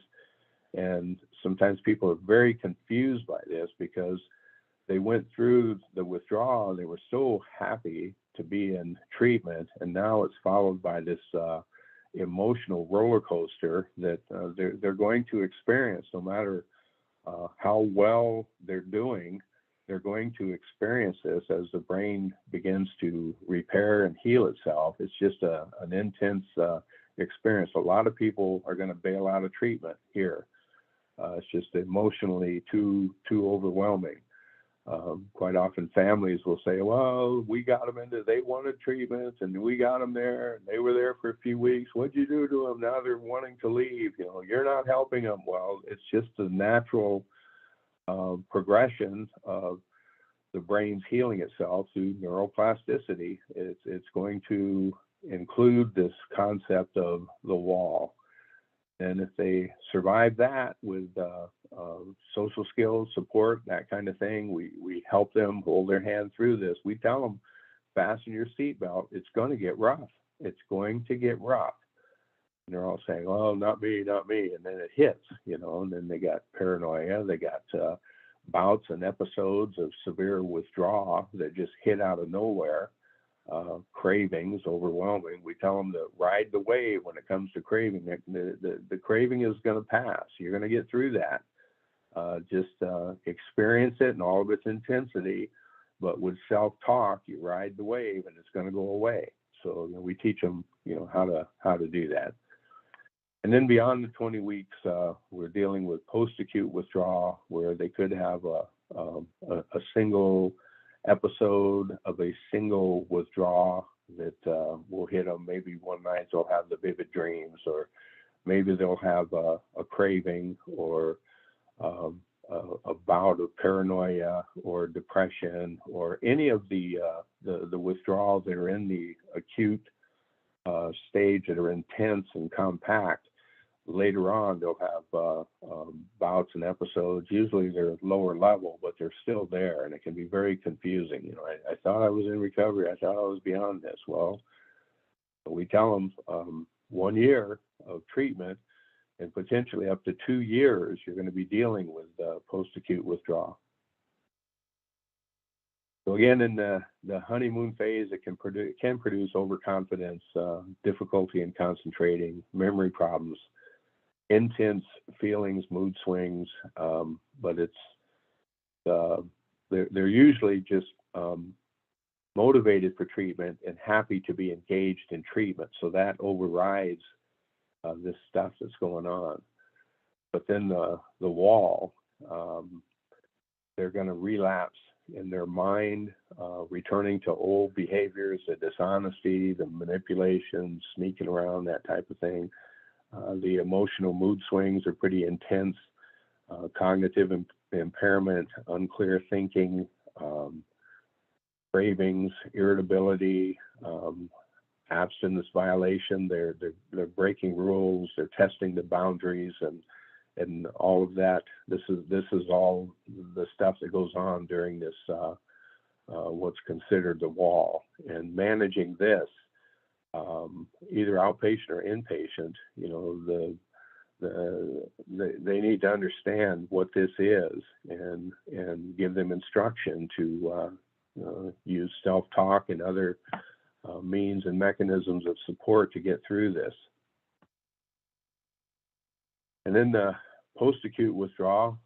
and sometimes people are very confused by this because they went through the withdrawal, they were so happy to be in treatment, and now it's followed by this emotional roller coaster that they're going to experience. No matter how well they're doing, they're going to experience this as the brain begins to repair and heal itself. It's just an intense experience. A lot of people are going to bail out of treatment here. It's just emotionally too overwhelming. Quite often families will say, well, we got them they wanted treatment and we got them there. And they were there for a few weeks. What'd you do to them? Now they're wanting to leave. You're not helping them. Well, it's just a natural progression of the brain's healing itself through neuroplasticity. It's going to include this concept of the wall. And if they survive that with social skills, support, that kind of thing, we help them, hold their hand through this. We tell them, fasten your seatbelt. It's going to get rough. It's going to get rough. And they're all saying, oh, not me, not me. And then it hits, and then they got paranoia. They got bouts and episodes of severe withdrawal that just hit out of nowhere. Cravings, overwhelming. We tell them to ride the wave when it comes to craving. The craving is going to pass. You're going to get through that. Just experience it in all of its intensity. But with self-talk, you ride the wave and it's going to go away. So we teach them, how to do that. And then beyond the 20 weeks, we're dealing with post-acute withdrawal, where they could have a single episode of a single withdrawal that will hit them. Maybe one night they'll have the vivid dreams, or maybe they'll have a craving, or a bout of paranoia or depression, or any of the withdrawals that are in the acute stage that are intense and compact. Later on, they'll have bouts and episodes. Usually they're lower level, but they're still there, and it can be very confusing. I thought I was in recovery. I thought I was beyond this. Well, we tell them 1 year of treatment and potentially up to 2 years, you're going to be dealing with post-acute withdrawal. So again, in the honeymoon phase, it can produce overconfidence, difficulty in concentrating, memory problems, intense feelings, mood swings, but they're usually just motivated for treatment and happy to be engaged in treatment. So that overrides this stuff that's going on. But then the wall, they're going to relapse in their mind, returning to old behaviors, the dishonesty, the manipulation, sneaking around, that type of thing. The emotional mood swings are pretty intense. Cognitive impairment, unclear thinking, cravings, irritability, abstinence violation. They're breaking rules. They're testing the boundaries, and all of that. This is all the stuff that goes on during this what's considered the wall. And managing this, either outpatient or inpatient, they need to understand what this is and give them instruction to use self-talk and other means and mechanisms of support to get through this. And then the post-acute withdrawal,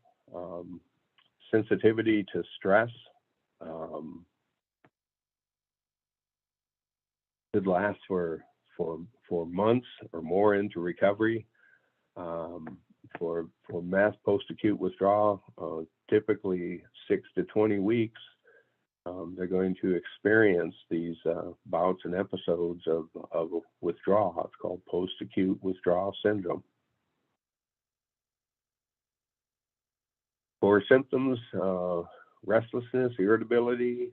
sensitivity to stress, could last for months or more into recovery. for meth post-acute withdrawal, typically 6 to 20 weeks, they're going to experience these bouts and episodes of withdrawal. It's called post-acute withdrawal syndrome. For symptoms, restlessness, irritability,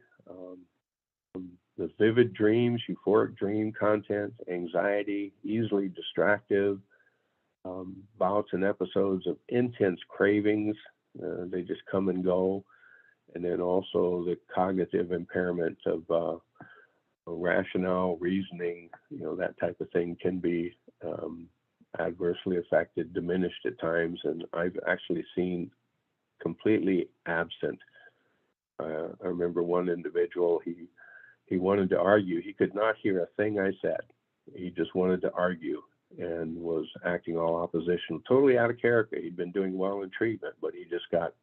the vivid dreams, euphoric dream content, anxiety, easily distractive, bouts and episodes of intense cravings, they just come and go, and then also the cognitive impairment of rationale, reasoning, that type of thing can be adversely affected, diminished at times, and I've actually seen completely absent. I remember one individual, he wanted to argue. He could not hear a thing I said. He just wanted to argue and was acting all oppositional, totally out of character. He'd been doing well in treatment, but he just got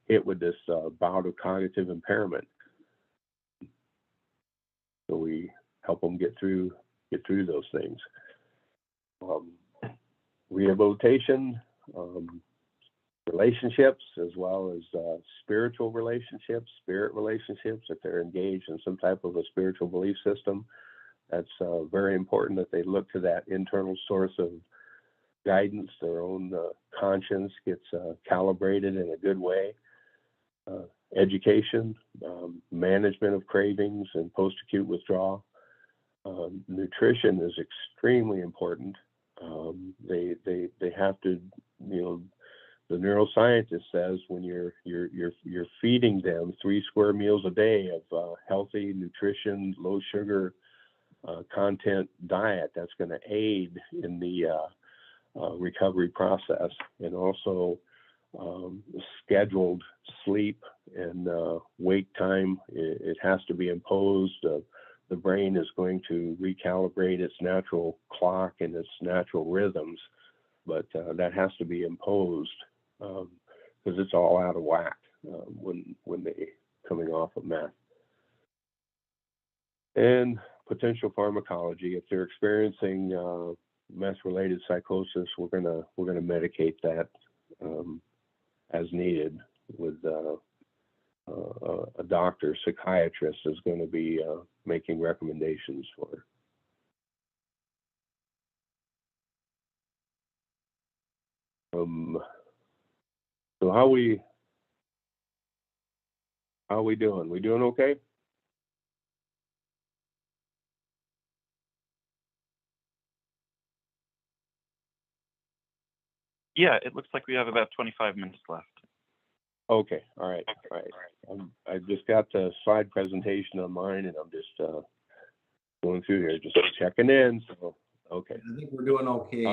hit with this bout of cognitive impairment. So we help them get through those things. Rehabilitation, relationships, as well as spiritual relationships, spirit relationships, if they're engaged in some type of a spiritual belief system. That's very important that they look to that internal source of guidance. Their own conscience gets calibrated in a good way. Education, management of cravings and post-acute withdrawal. Nutrition is extremely important. They have to, the neuroscientist says when you're feeding them 3 square meals a day of healthy nutrition, low sugar content diet, that's going to aid in the recovery process. And also scheduled sleep and wake time, it has to be imposed. The brain is going to recalibrate its natural clock and its natural rhythms, but that has to be imposed because it's all out of whack when they coming off of meth. And potential pharmacology, if they're experiencing meth-related psychosis, we're gonna medicate that as needed with a doctor, psychiatrist is going to be making recommendations for. So how we doing? We doing okay? Yeah, it looks like we have about 25 minutes left. Okay, all right. I just got the slide presentation on mine, and I'm just going through here, just checking in. So, okay. I think we're doing okay.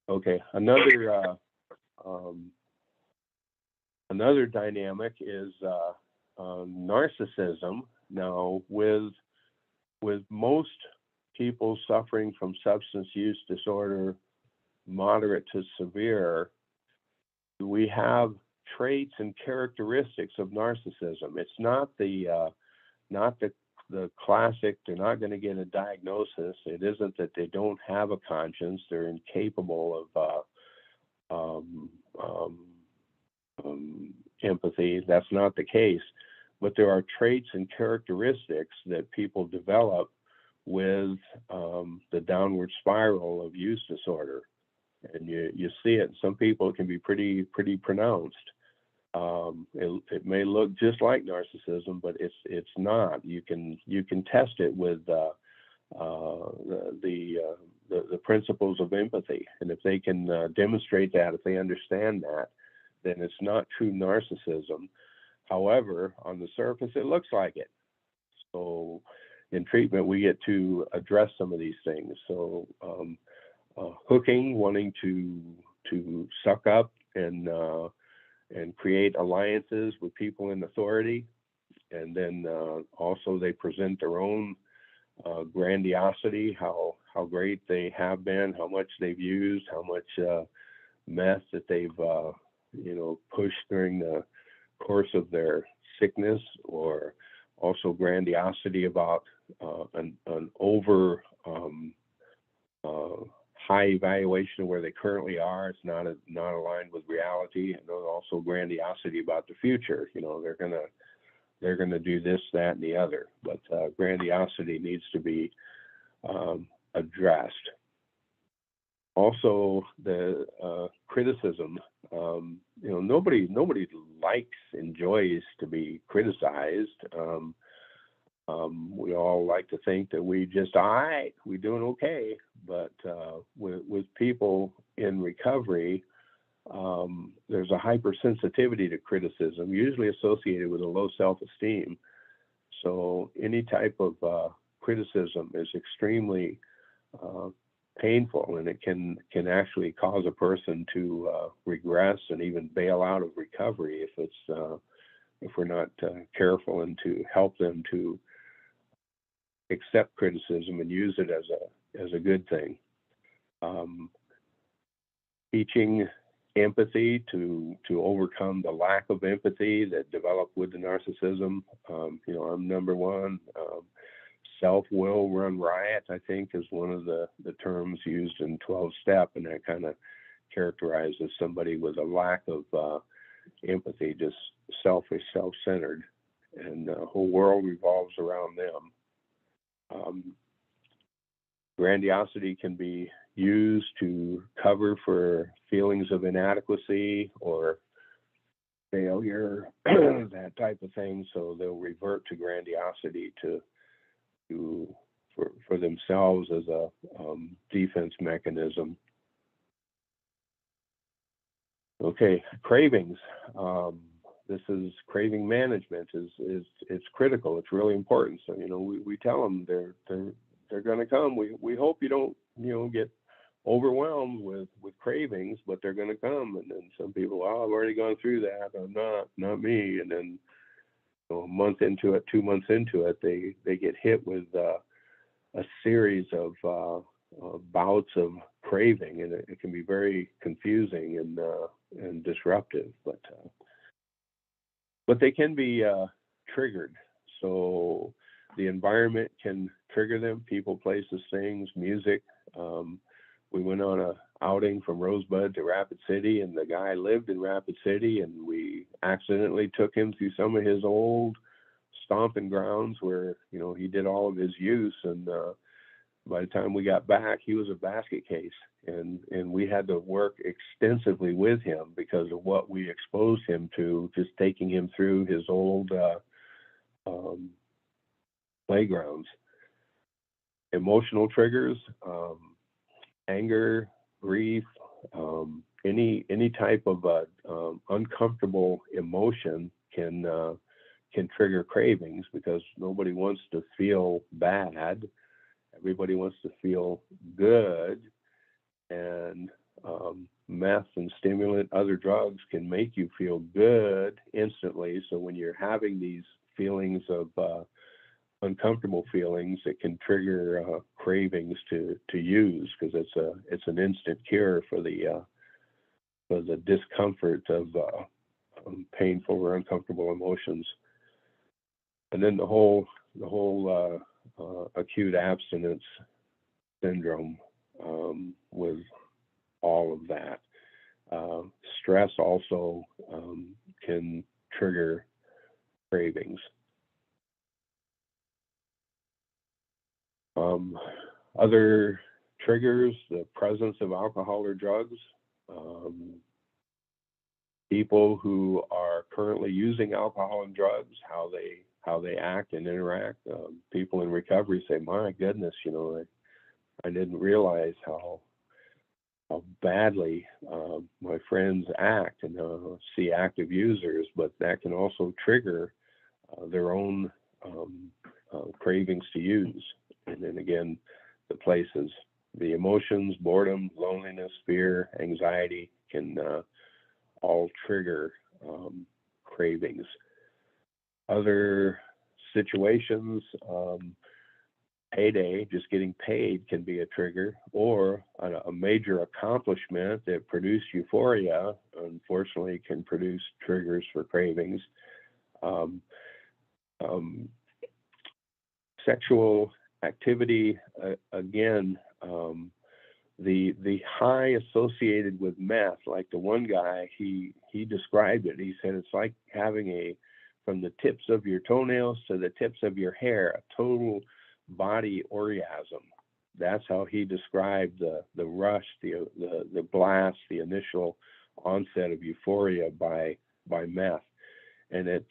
Okay, another dynamic is narcissism. Now, with most people suffering from substance use disorder, moderate to severe, we have traits and characteristics of narcissism. It's not the classic, they're not going to get a diagnosis. It isn't that they don't have a conscience, they're incapable of empathy. That's not the case. But there are traits and characteristics that people develop with the downward spiral of use disorder. And you see it in some people. It can be pretty pronounced. It may look just like narcissism, but it's not. You can test it with the principles of empathy, and if they can demonstrate that, if they understand that, then it's not true narcissism. However, on the surface, it looks like it. So in treatment, we get to address some of these things. So hooking, wanting to suck up and create alliances with people in authority, and then also they present their own grandiosity, how great they have been, how much they've used, how much meth that they've pushed during the course of their sickness, or also grandiosity about an over high evaluation of where they currently are. It's not aligned with reality, and there's also grandiosity about the future. You know, they're gonna do this, that, and the other. But grandiosity needs to be addressed. Also, the criticism. You know, nobody enjoys to be criticized. We all like to think that we're doing okay. But with people in recovery, there's a hypersensitivity to criticism, usually associated with a low self-esteem. So any type of criticism is extremely painful, and it can actually cause a person to regress and even bail out of recovery if we're not careful and to help them to accept criticism and use it as a good thing. Teaching empathy to overcome the lack of empathy that developed with the narcissism. You know, I'm number one. Self-will run riot, I think, is one of the terms used in 12-step, and that kind of characterizes somebody with a lack of empathy, just selfish, self-centered, and the whole world revolves around them. Grandiosity can be used to cover for feelings of inadequacy or failure, that type of thing. So they'll revert to grandiosity for themselves as a defense mechanism. Okay, cravings. This is craving management. It's critical. It's really important. So, you know, we tell them they're going to come. We hope you don't, you know, get overwhelmed with cravings, but they're going to come. And then some people, oh, I've already gone through that. Not me. And then, you know, a month into it, 2 months into it, they get hit with a series of bouts of craving, and it can be very confusing and disruptive. But they can be triggered. So the environment can trigger them, people, places, things, music. We went on a outing from Rosebud to Rapid City, and the guy lived in Rapid City, and we accidentally took him through some of his old stomping grounds where, you know, he did all of his use. And by the time we got back, he was a basket case, and we had to work extensively with him because of what we exposed him to, just taking him through his old playgrounds. Emotional triggers, anger, grief, any type of uncomfortable emotion can trigger cravings, because nobody wants to feel bad. Everybody wants to feel good, and meth and stimulant, other drugs can make you feel good instantly. So when you're having these feelings of uncomfortable feelings, it can trigger cravings to use, because it's an instant cure for the discomfort of painful or uncomfortable emotions. And then the whole acute abstinence syndrome with all of that. Stress also can trigger cravings. Other triggers, the presence of alcohol or drugs. People who are currently using alcohol and drugs, how they act and interact. People in recovery say, my goodness, you know, I didn't realize how badly my friends act, and see active users, but that can also trigger their own cravings to use. And then again, the places, the emotions, boredom, loneliness, fear, anxiety can all trigger cravings. Other situations, payday, just getting paid, can be a trigger, or a major accomplishment that produced euphoria, unfortunately, can produce triggers for cravings. Sexual activity, again, the high associated with meth, like the one guy, he described it. He said it's like having from the tips of your toenails to the tips of your hair, a total body orgasm. That's how he described the rush, the blast, the initial onset of euphoria by meth, and it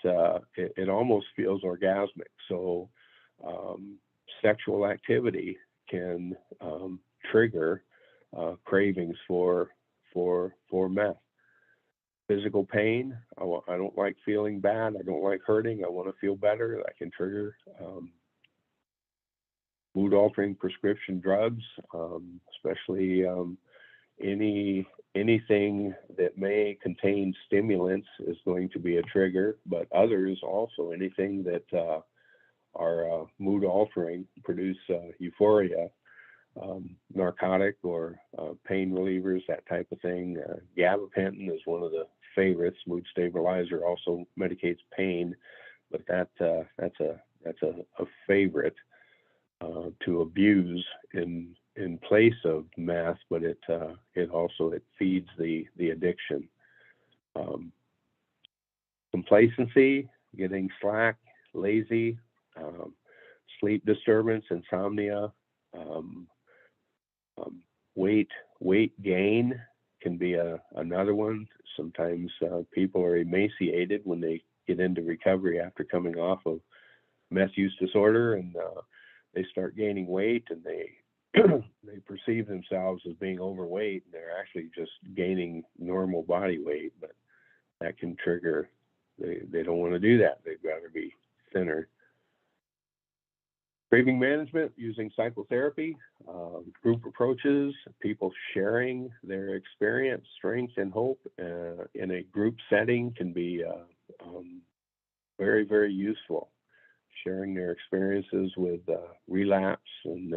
almost feels orgasmic. So sexual activity can trigger cravings for meth. Physical pain. I don't like feeling bad. I don't like hurting. I want to feel better. That can trigger mood altering prescription drugs, especially anything that may contain stimulants is going to be a trigger, but others also, anything that are mood altering, produce euphoria, narcotic or pain relievers, that type of thing. Gabapentin is one of the favorites. Mood stabilizer also medicates pain, but that's a favorite to abuse in place of meth, but it also feeds the addiction. Complacency, getting slack, lazy, sleep disturbance, insomnia, weight gain can be another one. Sometimes people are emaciated when they get into recovery after coming off of meth use disorder, and they start gaining weight, and they they perceive themselves as being overweight, and they're actually just gaining normal body weight, but that can trigger, they don't want to do that. They'd rather be thinner. Craving management using psychotherapy, group approaches, people sharing their experience, strength, and hope in a group setting can be very, very useful. Sharing their experiences with relapse and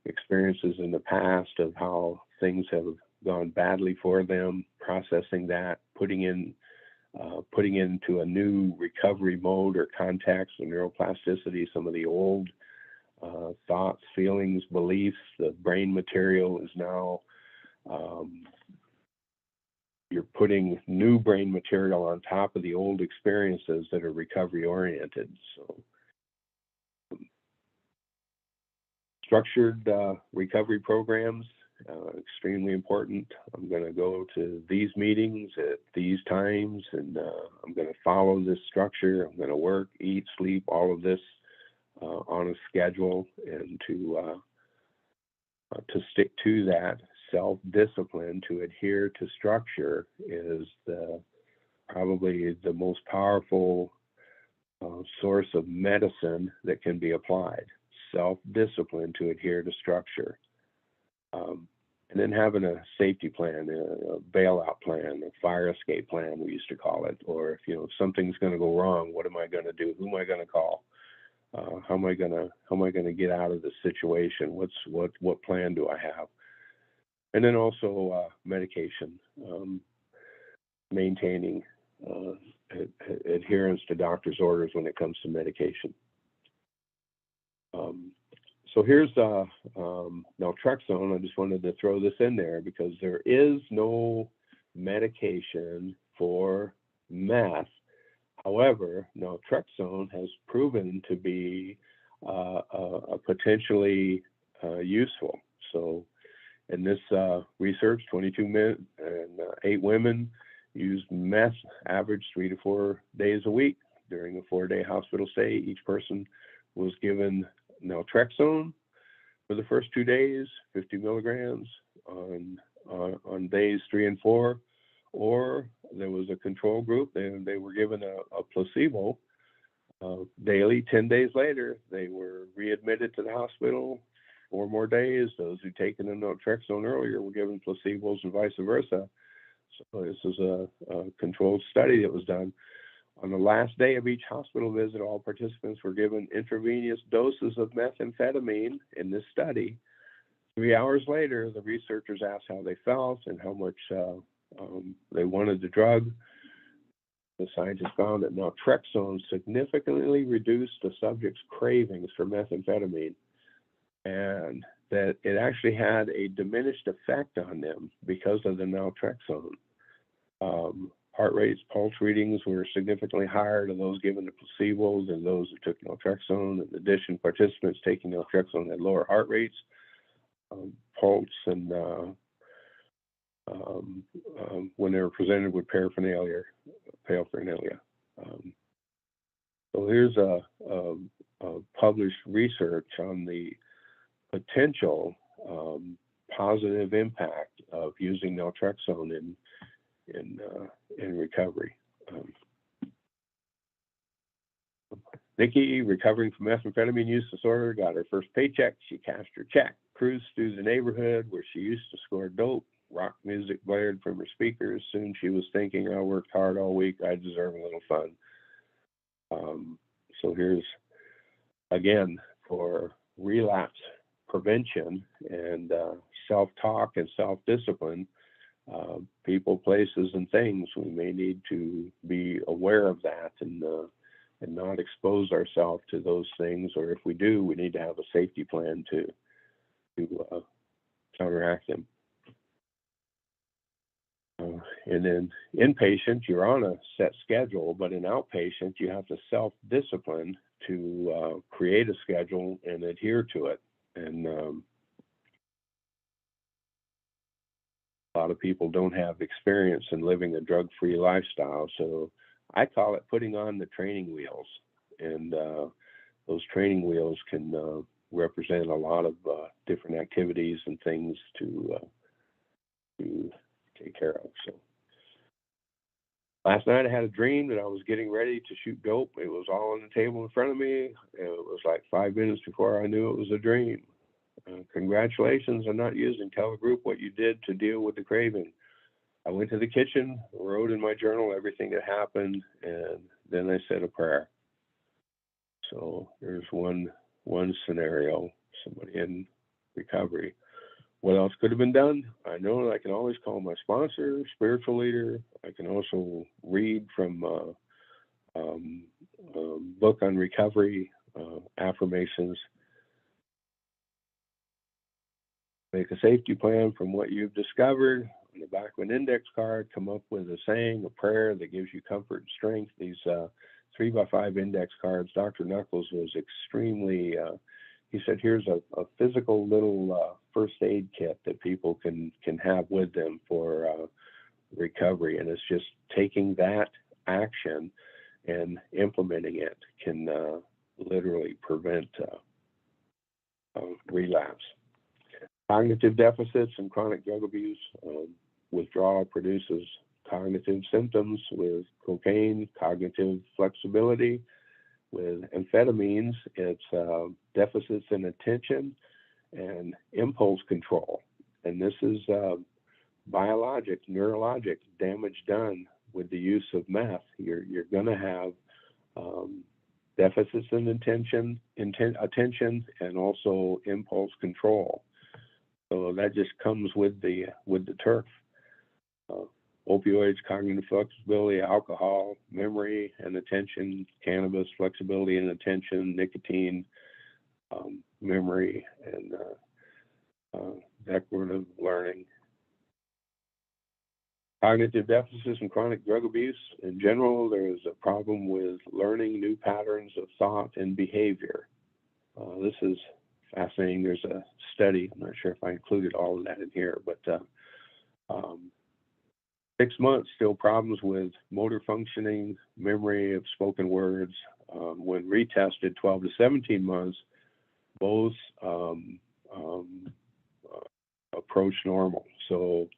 experiences in the past of how things have gone badly for them, processing that, putting into a new recovery mode or context, the neuroplasticity, some of the old thoughts, feelings, beliefs, the brain material is now, you're putting new brain material on top of the old experiences that are recovery oriented. So structured recovery programs, extremely important. I'm going to go to these meetings at these times, and I'm going to follow this structure. I'm going to work, eat, sleep, all of this on a schedule, and to stick to that self-discipline, to adhere to structure is probably the most powerful source of medicine that can be applied. Self-discipline to adhere to structure. And then having a safety plan, a bailout plan, a fire escape plan, we used to call it. Or if something's going to go wrong, what am I going to do? Who am I going to call? How am I going to get out of this situation? What plan do I have? And then also medication, maintaining adherence to doctor's orders when it comes to medication. So here's Naltrexone. I just wanted to throw this in there because there is no medication for meth. However, Naltrexone has proven to be potentially useful. So in this research, 22 men and 8 women used meth, average 3 to 4 days a week during a 4-day hospital stay. Each person was given Naltrexone for the first 2 days, 50 milligrams on days 3 and 4, or there was a control group and they were given a placebo daily. 10 days later, they were readmitted to the hospital 4 more days. Those who'd taken the Naltrexone earlier were given placebos and vice versa. So this is a controlled study that was done. On the last day of each hospital visit, all participants were given intravenous doses of methamphetamine in this study. 3 hours later, the researchers asked how they felt and how much they wanted the drug. The scientists found that Naltrexone significantly reduced the subject's cravings for methamphetamine. And that it actually had a diminished effect on them because of the naltrexone. Heart rates, pulse readings were significantly higher to those given to placebos than those who took naltrexone. In addition, participants taking naltrexone had lower heart rates, pulse, and when they were presented with paraphernalia. So here's a published research on the potential positive impact of using naltrexone in recovery. Nikki, recovering from methamphetamine use disorder, got her first paycheck. She cashed her check, cruised through the neighborhood where she used to score dope. Rock music blared from her speakers. Soon she was thinking, I worked hard all week. I deserve a little fun. So here's, again, for relapse prevention and self-talk and self-discipline, people, places, and things, we may need to be aware of that and not expose ourselves to those things, or if we do, we need to have a safety plan to counteract them. And then inpatient, you're on a set schedule, but in outpatient, you have to self-discipline to create a schedule and adhere to it. And a lot of people don't have experience in living a drug-free lifestyle, so I call it putting on the training wheels. And those training wheels can represent a lot of different activities and things to take care of. So last night I had a dream that I was getting ready to shoot dope. It was all on the table in front of me. It was like 5 minutes before I knew it was a dream. Congratulations on not using. Tell the group what you did to deal with the craving. I went to the kitchen, wrote in my journal everything that happened, and then I said a prayer. So there's one scenario, somebody in recovery. What else could have been done? I know I can always call my sponsor, spiritual leader. I can also read from a book on recovery, affirmations. Make a safety plan from what you've discovered. On the back of an index card, come up with a saying, a prayer that gives you comfort and strength. These 3x5 index cards, Dr. Knuckles was extremely, he said, here's a physical little first aid kit that people can have with them for recovery. And it's just taking that action and implementing it can literally prevent relapse. Cognitive deficits and chronic drug abuse. Withdrawal produces cognitive symptoms with cocaine, cognitive flexibility. With amphetamines, it's deficits in attention and impulse control. And this is biologic, neurologic damage done with the use of meth. You're going to have deficits in attention, and also impulse control. So that just comes with the turf. Opioids, cognitive flexibility, alcohol, memory and attention, cannabis, flexibility and attention, nicotine, memory, and decorative learning. Cognitive deficits and chronic drug abuse. In general, there is a problem with learning new patterns of thought and behavior. This is fascinating. There's a study, I'm not sure if I included all of that in here, but 6 months, still problems with motor functioning, memory of spoken words. When retested, 12 to 17 months, both approach normal. So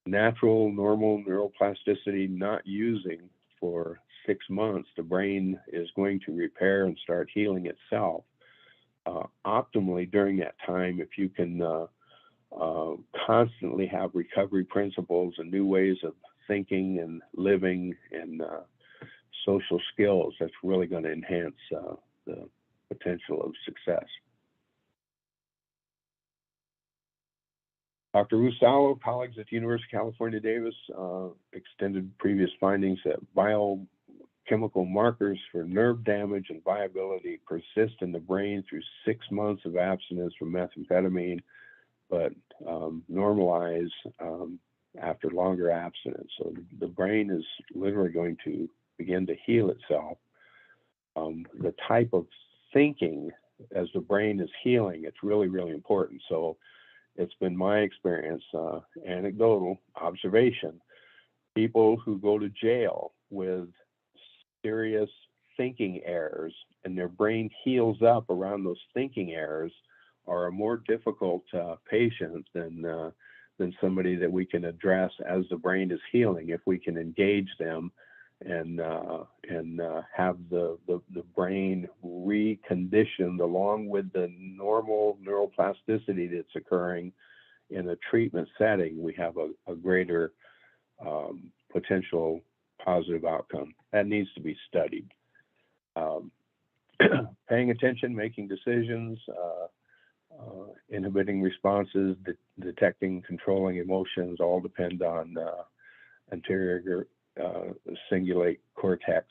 natural, normal neuroplasticity not using for 6 months, the brain is going to repair and start healing itself. Optimally during that time, if you can constantly have recovery principles and new ways of thinking and living and social skills, that's really going to enhance the potential of success. Dr. Rusalo, colleagues at the University of California, Davis, extended previous findings that chemical markers for nerve damage and viability persist in the brain through 6 months of abstinence from methamphetamine, but normalize after longer abstinence. So the brain is literally going to begin to heal itself. The type of thinking as the brain is healing, it's really, really important. So it's been my experience, anecdotal observation, people who go to jail with serious thinking errors and their brain heals up around those thinking errors are a more difficult patient than somebody that we can address as the brain is healing if we can engage them and have the brain reconditioned along with the normal neuroplasticity that's occurring in a treatment setting. We have a greater potential positive outcome. That needs to be studied. Paying attention, making decisions, inhibiting responses, detecting, controlling emotions all depend on anterior cingulate cortex.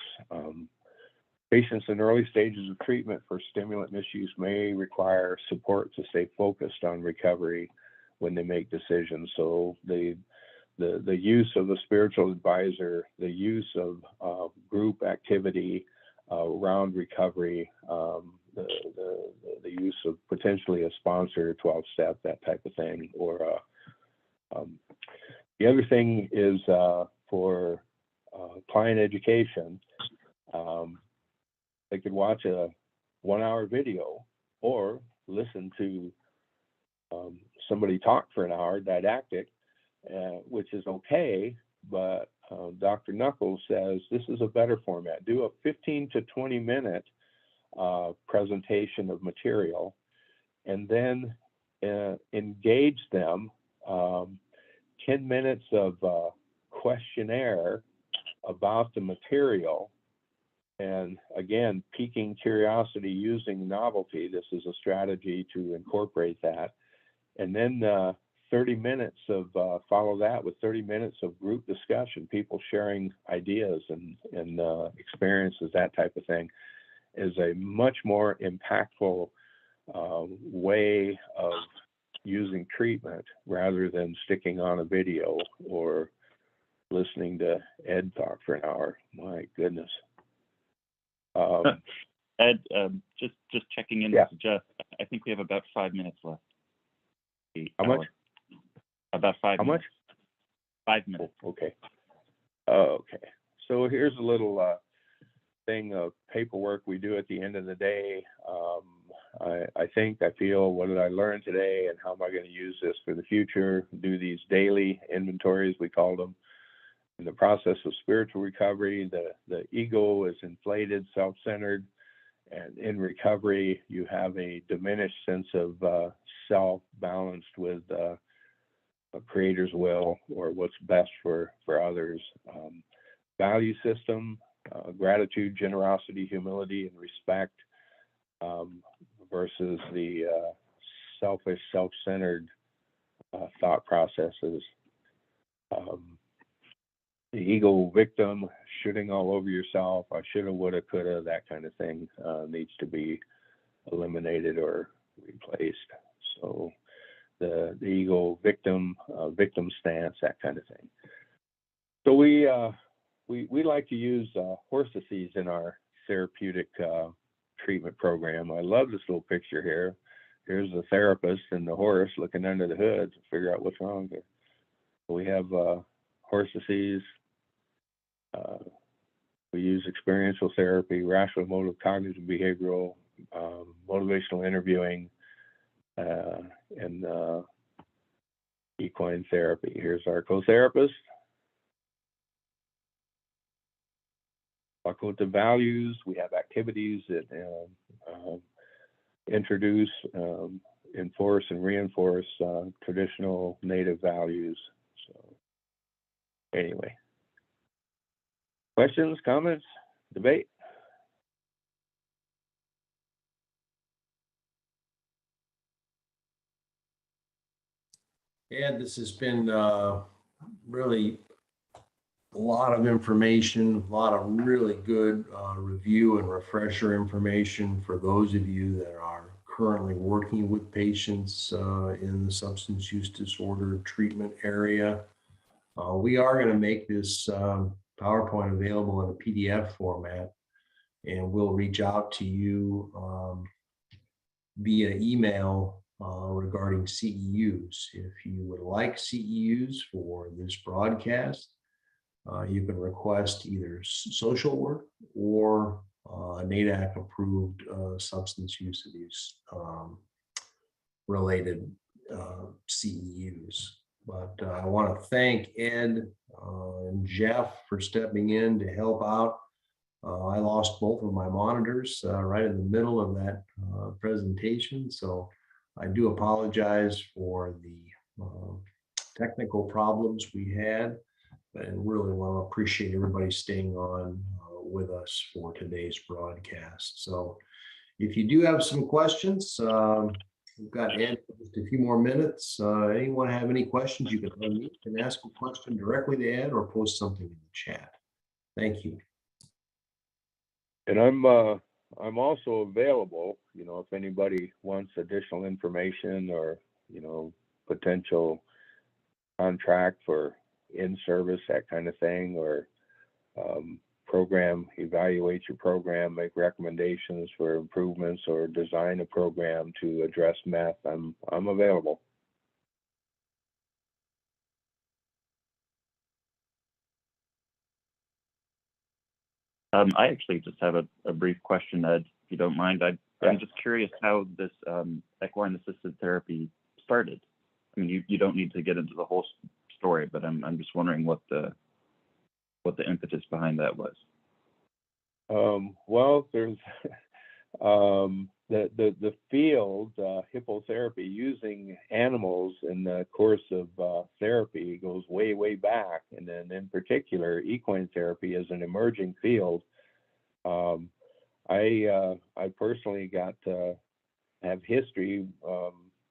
Patients in early stages of treatment for stimulant misuse may require support to stay focused on recovery when they make decisions. So the use of a spiritual advisor, the use of group activity around recovery, the use of potentially a sponsor, 12-step, that type of thing. Or the other thing is for client education, they could watch a 1-hour video or listen to somebody talk for an hour, didactic, which is okay, but Dr. Knuckles says this is a better format. Do a 15 to 20 minute presentation of material and then engage them 10 minutes of questionnaire about the material, and again, piquing curiosity using novelty. This is a strategy to incorporate that. And then 30 minutes of, follow that with 30 minutes of group discussion, people sharing ideas and experiences, that type of thing, is a much more impactful way of using treatment rather than sticking on a video or listening to Ed talk for an hour. My goodness. Ed, just checking in Yeah. with Jeff. I think we have about 5 minutes left. How much? About 5 How minutes. much? 5 minutes. Okay. Okay. So here's a little thing of paperwork we do at the end of the day. I feel, what did I learn today and how am I going to use this for the future? Do these daily inventories, we call them. In the process of spiritual recovery, the ego is inflated, self-centered, and in recovery, you have a diminished sense of self balanced with a creator's will or what's best for others. Value system, gratitude, generosity, humility, and respect versus the selfish, self-centered thought processes. The ego victim, shooting all over yourself, I shoulda, woulda, coulda, that kind of thing needs to be eliminated or replaced. So the ego victim, victim stance, that kind of thing. So we like to use horses in our therapeutic treatment program. I love this little picture here. Here's the therapist and the horse looking under the hood to figure out what's wrong here. We have horses. We use experiential therapy, rational, emotive, cognitive, behavioral, motivational interviewing, and equine therapy. Here's our co-therapist. Talk about the values. We have activities that introduce, enforce, and reinforce traditional native values. So anyway. Questions, comments, debate? Ed, this has been really a lot of information, a lot of really good review and refresher information for those of you that are currently working with patients in the substance use disorder treatment area. We are going to make this PowerPoint available in a PDF format, and we'll reach out to you via email regarding CEUs. If you would like CEUs for this broadcast, you can request either social work or NADAC approved substance use abuse related CEUs. But I want to thank Ed and Jeff for stepping in to help out. I lost both of my monitors right in the middle of that presentation, so I do apologize for the technical problems we had, and really want to appreciate everybody staying on with us for today's broadcast. So if you do have some questions, we've got Ed just a few more minutes. Anyone have any questions, you can unmute and ask a question directly to Ed or post something in the chat. Thank you. And I'm also available, if anybody wants additional information or, potential contract for in-service, that kind of thing, or evaluate your program, make recommendations for improvements, or design a program to address meth. I'm available. I actually just have a brief question, Ed, if you don't mind. I'm just curious how this equine-assisted therapy started. I mean, you don't need to get into the whole story, but I'm just wondering what the impetus behind that was. Well, there's the field, hippotherapy, using animals in the course of therapy goes way, way back. And then in particular, equine therapy is an emerging field. I personally got to have history,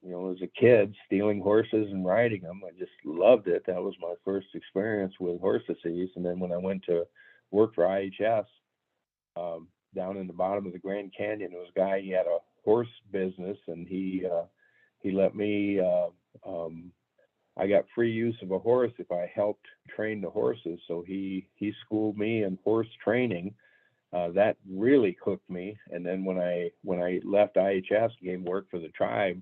as a kid, stealing horses and riding them. I just loved it. That was my first experience with horse disease. And then when I went to work for IHS, down in the bottom of the Grand Canyon, there was a guy, he had a horse business, and he let me, I got free use of a horse if I helped train the horses. So he schooled me in horse training. That really hooked me. And then when I left IHS, came work for the tribe,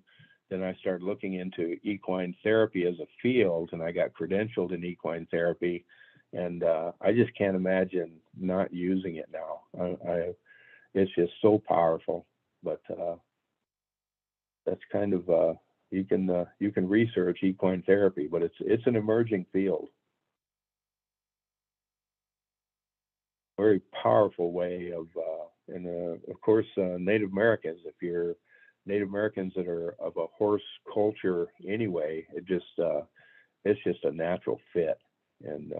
then I started looking into equine therapy as a field, and I got credentialed in equine therapy. And I just can't imagine not using it now. It's just so powerful. But that's kind of you can research equine therapy, but it's an emerging field. Very powerful way of, and of course, Native Americans. If you're Native Americans that are of a horse culture anyway, it's just a natural fit. And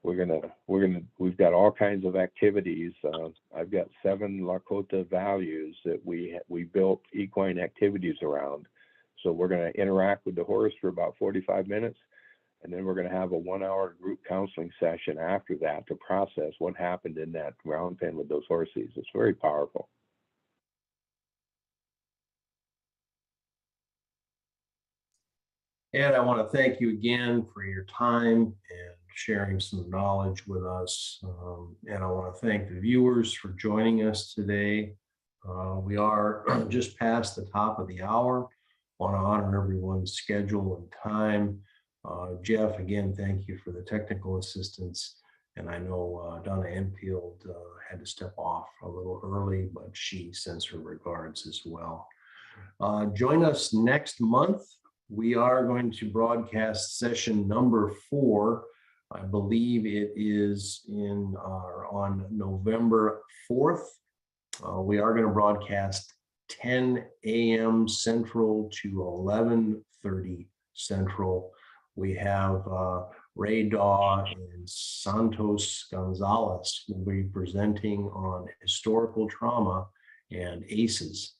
we've got all kinds of activities. I've got 7 Lakota values that we built equine activities around. So we're going to interact with the horse for about 45 minutes, and then we're going to have a 1-hour group counseling session after that to process what happened in that ground pen with those horses. It's very powerful. Ed, I want to thank you again for your time and sharing some knowledge with us. And I want to thank the viewers for joining us today. We are just past the top of the hour. I want to honor everyone's schedule and time. Jeff, again, thank you for the technical assistance. And I know Donna Enfield had to step off a little early, but she sends her regards as well. Join us next month. We are going to broadcast session number 4. I believe it is on November 4th. We are going to broadcast 10 a.m. Central to 11:30 Central. We have Ray Daw and Santos Gonzalez will be presenting on historical trauma and ACEs.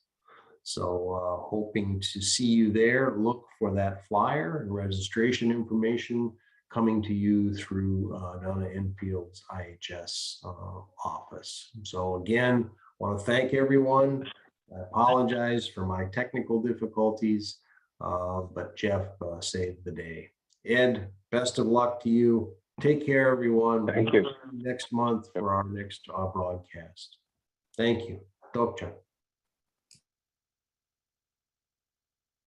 So hoping to see you there. Look for that flyer and registration information coming to you through Donna Enfield's IHS office. So again, want to thank everyone. I apologize for my technical difficulties, but Jeff saved the day. Ed, best of luck to you. Take care, everyone. Thank you. Next month for our next broadcast. Thank you. Dokcha.